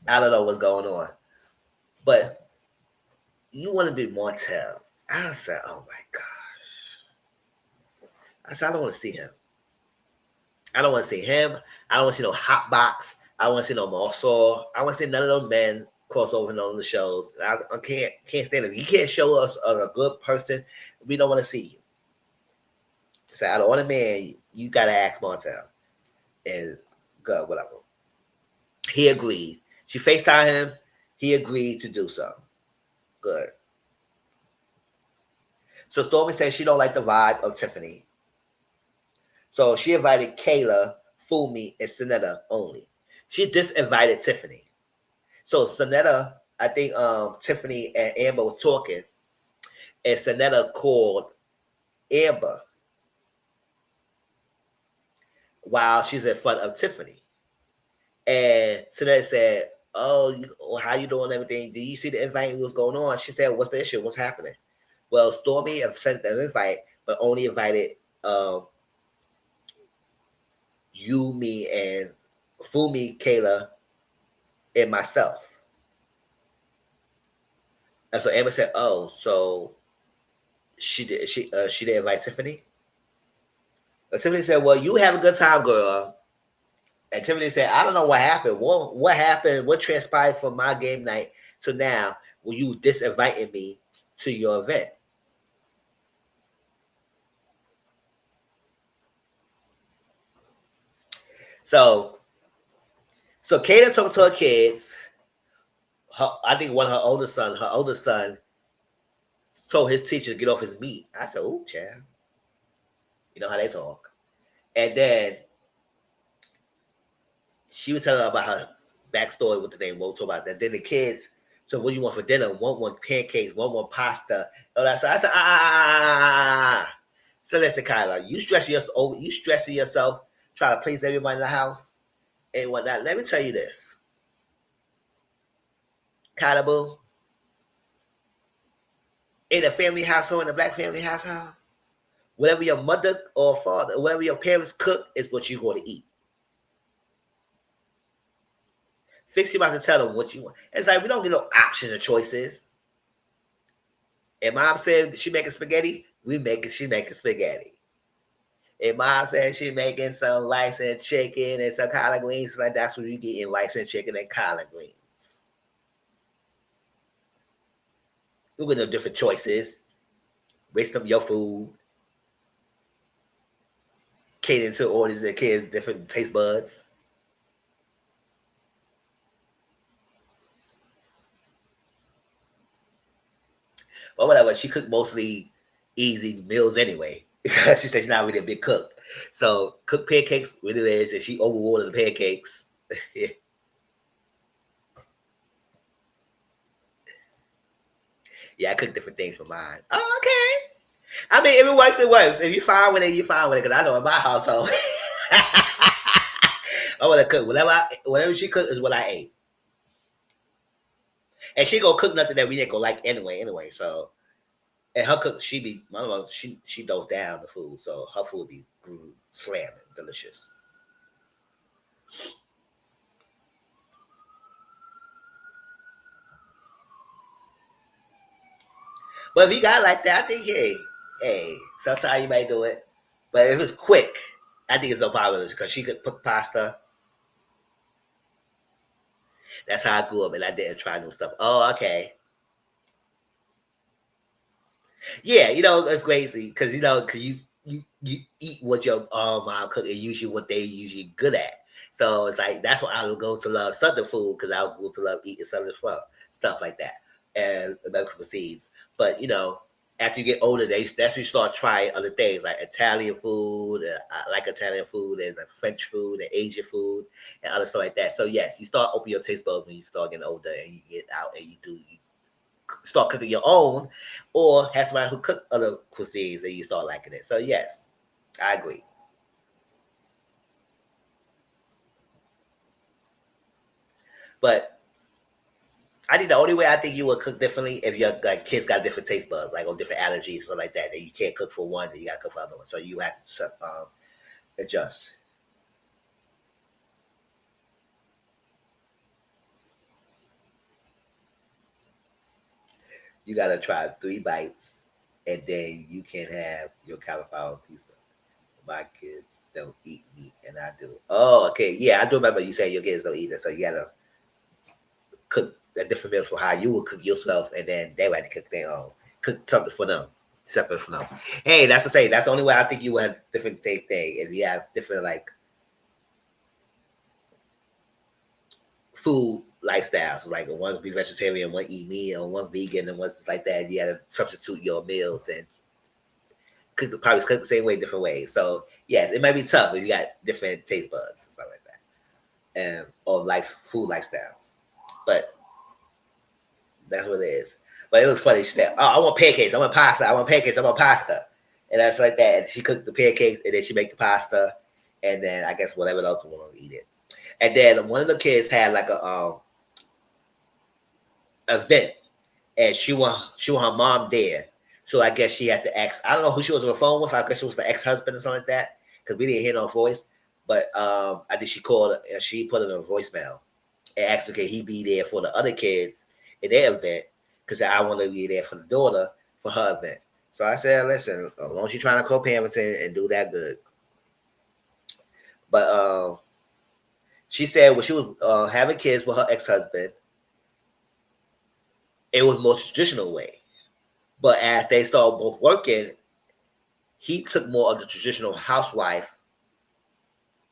I don't know what's going on. But you want to be Martell. I said, oh my gosh. I said, I don't want to see him. I don't want to see him. I don't want to see no hot box. I don't want to see no Marsaw. I want to see none of those men crossover on the shows. I can't stand it. You can't show us a good person. We don't want to see you. So out of all the men, you gotta ask Montel. And good, whatever. He agreed. She FaceTimed him. He agreed to do so. Good. So Stormy said she don't like the vibe of Tiffany. So she invited Kayla, Fumi, and Sonetta only. She disinvited Tiffany. So Sonetta, I think Tiffany and Amber were talking, and Sonetta called Amber while she's in front of Tiffany. And Sonetta said, "Oh, how you doing? Everything? Did you see the invite? What's going on?" She said, "What's the issue? What's happening?" Well, Stormy sent the invite, but only invited you, me, and Fumi, Kayla, and myself. And so Amber said, "Oh, so she didn't invite Tiffany?" But Tiffany said, "Well, you have a good time, girl." And Tiffany said, "I don't know what happened. What happened? What transpired from my game night to now? Were you disinviting me to your event?" So, Kayla talked to her kids. I think her oldest son, told his teacher to get off his meat. I said, "Ooh, child." You know how they talk. And then she was telling her about her backstory with the name. We'll talk about that. Then the kids, "So what do you want for dinner?" "One want pancakes, one want pasta." Oh, that's I said, ah. So listen, Kyla, you stressing yourself, trying to please everybody in the house and whatnot. Let me tell you this, Kyla Boo, in a family household, in a black family household, whatever your mother or father, whatever your parents cook is what you're going to eat. Fix your mouth and tell them what you want. It's like we don't get no options or choices. And mom said she making spaghetti, she making spaghetti. And mom said she making some rice and chicken and some collard greens, like that's what you get in rice and chicken and collard greens. We're with no different choices. Waste up your food. Catering to all these kids, different taste buds. But whatever, she cooked mostly easy meals anyway. Because she said she's not really a big cook. So cook pancakes with it is, and she overwatered the pancakes. Yeah, I cook different things for mine. Oh, okay. I mean, if it works, it works. If you fine with it, you fine with it. Because I know in my household, I want to cook whatever she cooked is what I ate, and she gonna cook nothing that we ain't gonna like anyway. Anyway, so and her cook, I don't know, she dose down the food, so her food be slamming, delicious. But if you got like that, I think hey, sometimes you might do it. But if it's quick, I think it's no problem because she could put pasta. That's how I grew up, and I didn't try new stuff. Oh, okay. Yeah, it's crazy because because you eat what your mom cook and usually what they usually good at. So it's like that's why I would go to love Southern food because I would go to love eating Southern stuff like that and American cuisines. But after you get older, that's when you start trying other things like Italian food. I like Italian food and French food and Asian food and other stuff like that. So yes, you start opening your taste buds when you start getting older and you get out and you start cooking your own, or have somebody who cook other cuisines and you start liking it. So yes, I agree. But I think the only way I think you would cook differently if your like kids got different taste buds, like or different allergies, or like that. That you can't cook for one, then you gotta cook for another one. So you have to adjust. You gotta try 3 bites, and then you can have your cauliflower pizza. My kids don't eat meat, and I do. Oh, okay, yeah, I do remember you saying your kids don't eat it, so you gotta cook. the different meals for how you would cook yourself, and then they would have to cook their own, cook something for them, separate from them. Hey, that's to say, that's the only way I think you would have different thing if you have different like food lifestyles, like one be vegetarian, one eat meat, or one vegan, and one's like that. You got to substitute your meals and probably cook the same way, different ways. So yes, it might be tough if you got different taste buds and stuff like that, and or life food lifestyles. But that's what it is. But it was funny. She said, "Oh, I want pancakes. I want pasta. I want pancakes. I want pasta." And that's like that. And she cooked the pancakes, and then she make the pasta, and then I guess whatever else we want to eat it. And then one of the kids had like a event, and she want her mom there. So I guess she had to ask. I don't know who she was on the phone with. I guess she was the ex-husband or something like that, because we didn't hear no voice. But I think she called and she put it in a voicemail and asked, "Okay, he be there for the other kids in their event?" Because I want to be there for the daughter for her event. So I said, "Listen, as long as you're trying to co-parent and do that, good." But she said when she was having kids with her ex-husband, it was more traditional way. But as they started both working, he took more of the traditional housewife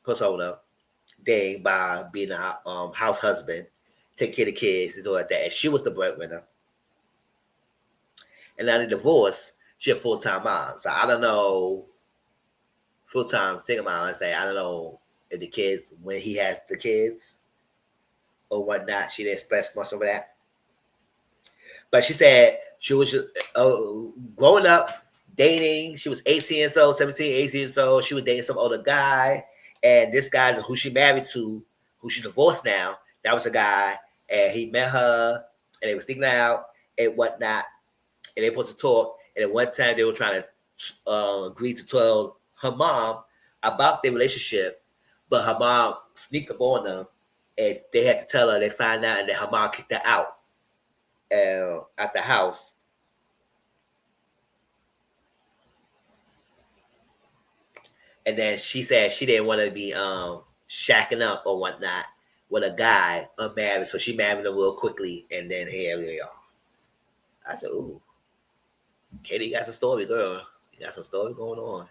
persona thing by being a house husband, take care of the kids and all like that. And she was the breadwinner. And now the divorce, she a full-time mom. So I don't know, full-time single mom, I say, I don't know if the kids, when he has the kids or whatnot, she didn't express much over that. But she said she was growing up, dating. She was 18 years old, 17, 18 years old. She was dating some older guy. And this guy who she married to, who she divorced now, that was a guy. And he met her, and they were sneaking out and whatnot. And they supposed to talk. And at one time, they were trying to agree to tell her mom about their relationship. But her mom sneaked up on them. And they had to tell her. They found out, and then her mom kicked her out at the house. And then she said she didn't want to be shacking up or whatnot with a guy unmarried, so she married him real quickly, and then here we are. I said, "Ooh, Katie, you got some story, girl. You got some story going on."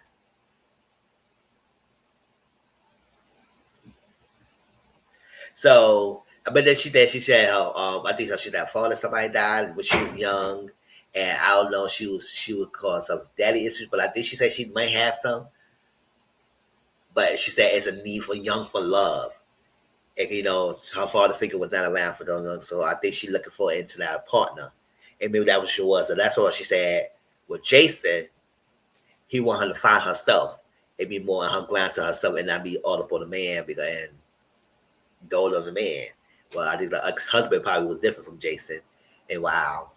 So, but then she said, I think she said her father somebody died when she was young, and I don't know she would cause some daddy issues, but I think she said she might have some, but she said it's a need for young for love. And her father figure was not around for those long, so I think she's looking for an internet partner, and maybe that was what she was. So that's what she said. With Jason, he want her to find herself and be more on her ground to herself, and not be all up on the man and dote on the man. Well, I think the ex-husband probably was different from Jason, and wow,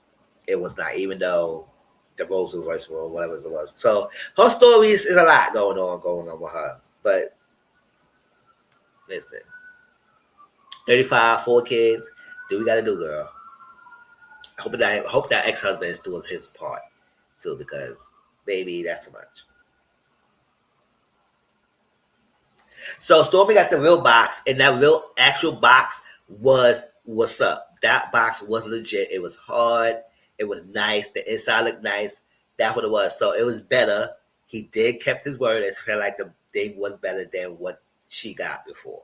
it was not. Even though the roles were reversed or whatever it was. So her story is a lot going on with her. But listen, 35, 4 kids. Do we got to do, girl? I hope that ex-husband is doing his part too, because baby, that's too much. So Stormy got the real box, and that real actual box was what's up. That box was legit. It was hard. It was nice. The inside looked nice. That's what it was. So it was better. He did kept his word. It felt like the thing was better than what she got before.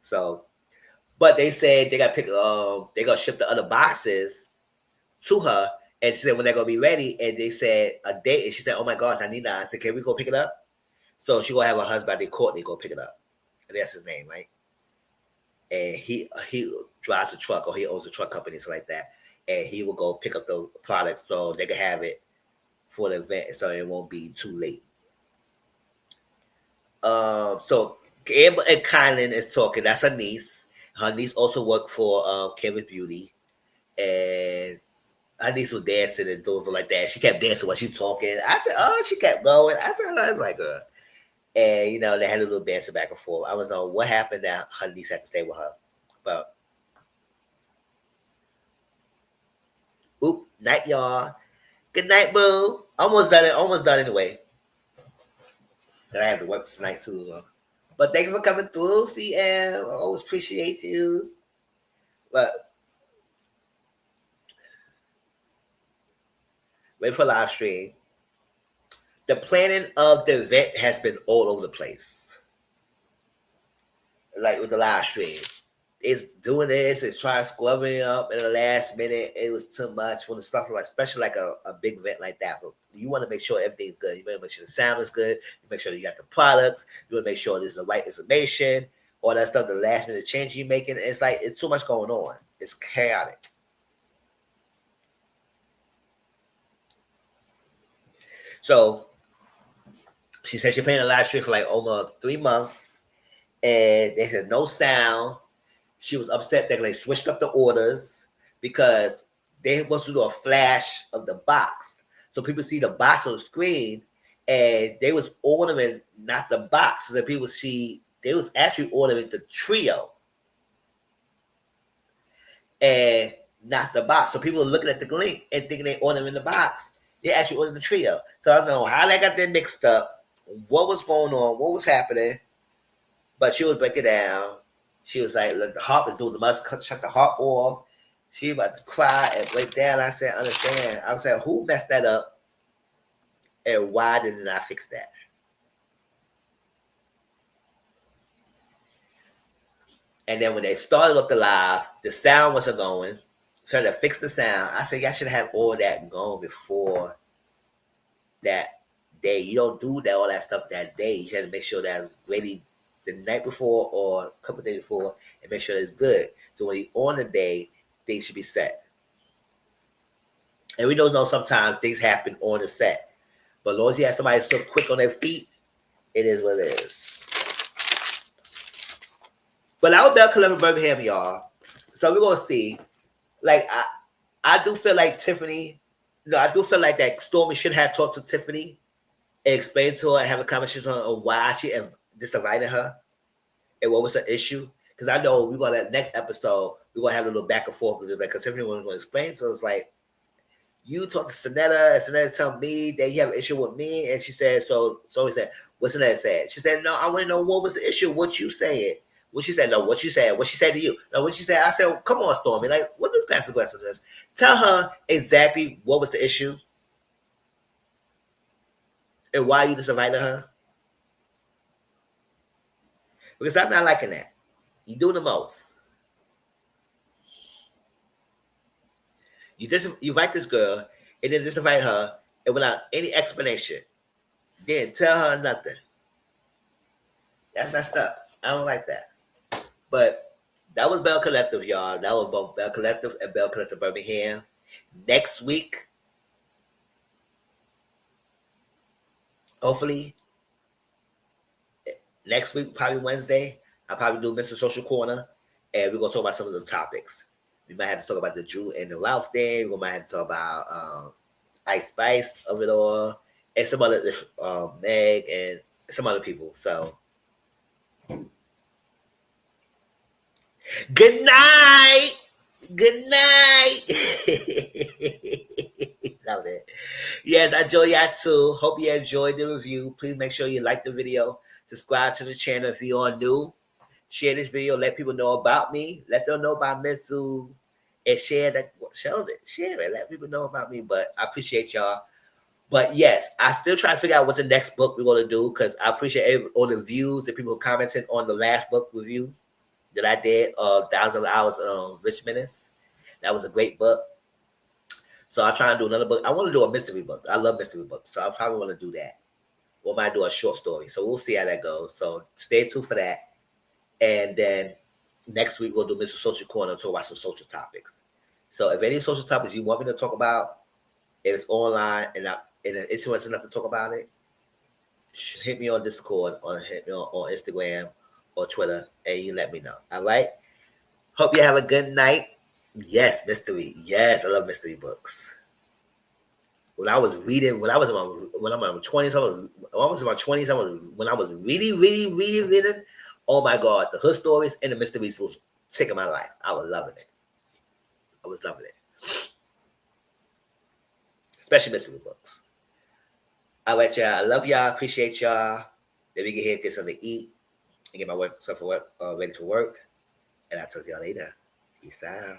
So, but they said they got to pick. They gonna ship the other boxes to her, and she said when they're gonna be ready. And they said a date, and she said, "Oh my gosh, I need that." I said, "Can we go pick it up?" So she gonna have her husband, they Courtney, go pick it up. And that's his name, right? And he drives a truck, or he owns a truck company, something like that. And he will go pick up the products so they can have it for the event, so it won't be too late. So Amber and Kylan is talking. That's her niece. Her niece also worked for Canvas Beauty, and her niece was dancing and things like that. She kept dancing while she was talking. I said, "Oh," she kept going. I said, "Oh, that's my girl." And they had a little dancing back and forth. I was know what happened that her niece had to stay with her. But night, y'all. Good night, boo. Almost done it. Almost done anyway. Cause I have to work tonight too. But thank you for coming through, CM. I always appreciate you. But ready for live stream. The planning of the event has been all over the place. Like with the live stream. It's doing this, it's trying to square me up in the last minute. It was too much when the stuff like, especially like a big event like that. But you want to make sure everything's good. You want to make sure the sound is good. You make sure you got the products. You want to make sure there's the right information. All that stuff, the last minute change you're making. It's like it's too much going on. It's chaotic. So she said she playing a live stream for like almost 3 months, and they said no sound. She was upset that they switched up the orders because they were supposed to do a flash of the box. So people see the box on the screen, and they was ordering not the box. So that people see they was actually ordering the trio and not the box. So people were looking at the link and thinking they ordering the box. They actually ordered the trio. So I don't know how they got that mixed up, what was going on, what was happening. But she would break it down. She was like, look, the harp is doing the most, shut the harp off. She about to cry and break down. I said, understand. I said, who messed that up? And why didn't I fix that? And then when they started looking live, the sound wasn't going. So to fix the sound, I said, y'all should have all that going before that day. You don't do that all that stuff that day. You have to make sure that's ready the night before or a couple of days before and make sure it's good. So when you on the day, things should be set. And we don't know sometimes things happen on the set. But as long as you have somebody so quick on their feet, it is what it is. But I was Belle Collector Birmingham, y'all. So we're gonna see. Like I do feel like Tiffany, I do feel like that Stormy should have talked to Tiffany and explained to her and have a conversation on why she disinvited her and what was the issue. Because I know we're gonna next episode we're gonna have a little back and forth with this, like because Tiffany was gonna explain. So it's like you talk to Sonetta, and Sonetta tell me that you have an issue with me, and she said so. So we said, what Sonetta said? She said, no, I want to know what was the issue. What you said? What she said? No, what you said? What she said to you? No, what she said? I said, come on, Stormy. Like, what does passive aggressiveness? Tell her exactly what was the issue and why you disinvited her. Because I'm not liking that. You do the most. You invite this girl and then disinvite her and without any explanation. Then tell her nothing. That's messed up. I don't like that. But that was Belle Collective, y'all. That was both Belle Collective and Belle Collective Birmingham. Next week, hopefully, next week, probably Wednesday, I'll probably do Mr. Social Corner, and we're going to talk about some of the topics. We might have to talk about the Drew and the Ralph thing. We might have to talk about Ice Spice of it all, and some other, Meg, and some other people. So, good night. Good night. Love it. Yes, I enjoy y'all too. Hope you enjoyed the review. Please make sure you like the video. Subscribe to the channel if you are new. Share this video. Let people know about me. Let them know about Mitsu. And share that. Share it. Let people know about me. But I appreciate y'all. But yes, I still try to figure out what's the next book we're going to do because I appreciate all the views and people commenting on the last book review that I did, 1,000 Hours Rich Minutes. That was a great book. So I'll try and do another book. I want to do a mystery book. I love mystery books. So I probably want to do that. Or might do a short story. So we'll see how that goes. So stay tuned for that. And then next week we'll do Mr. Social Corner and talk about some social topics. So if any social topics you want me to talk about, if it's online and it's interesting enough to talk about it, hit me on Discord or hit me on Instagram or Twitter and you let me know. All right? Hope you have a good night. Yes, mystery. Yes, I love mystery books. When I was reading, when I'm in my 20s, when I was really reading, oh my God, the hood stories and the mysteries was taking my life. I was loving it. Especially mystery books. All right, y'all. I love y'all. Appreciate y'all. Let me get here, get something to eat, and get my stuff for work, ready for work. And I'll talk to y'all later. Peace out.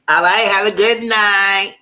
All right. Have a good night.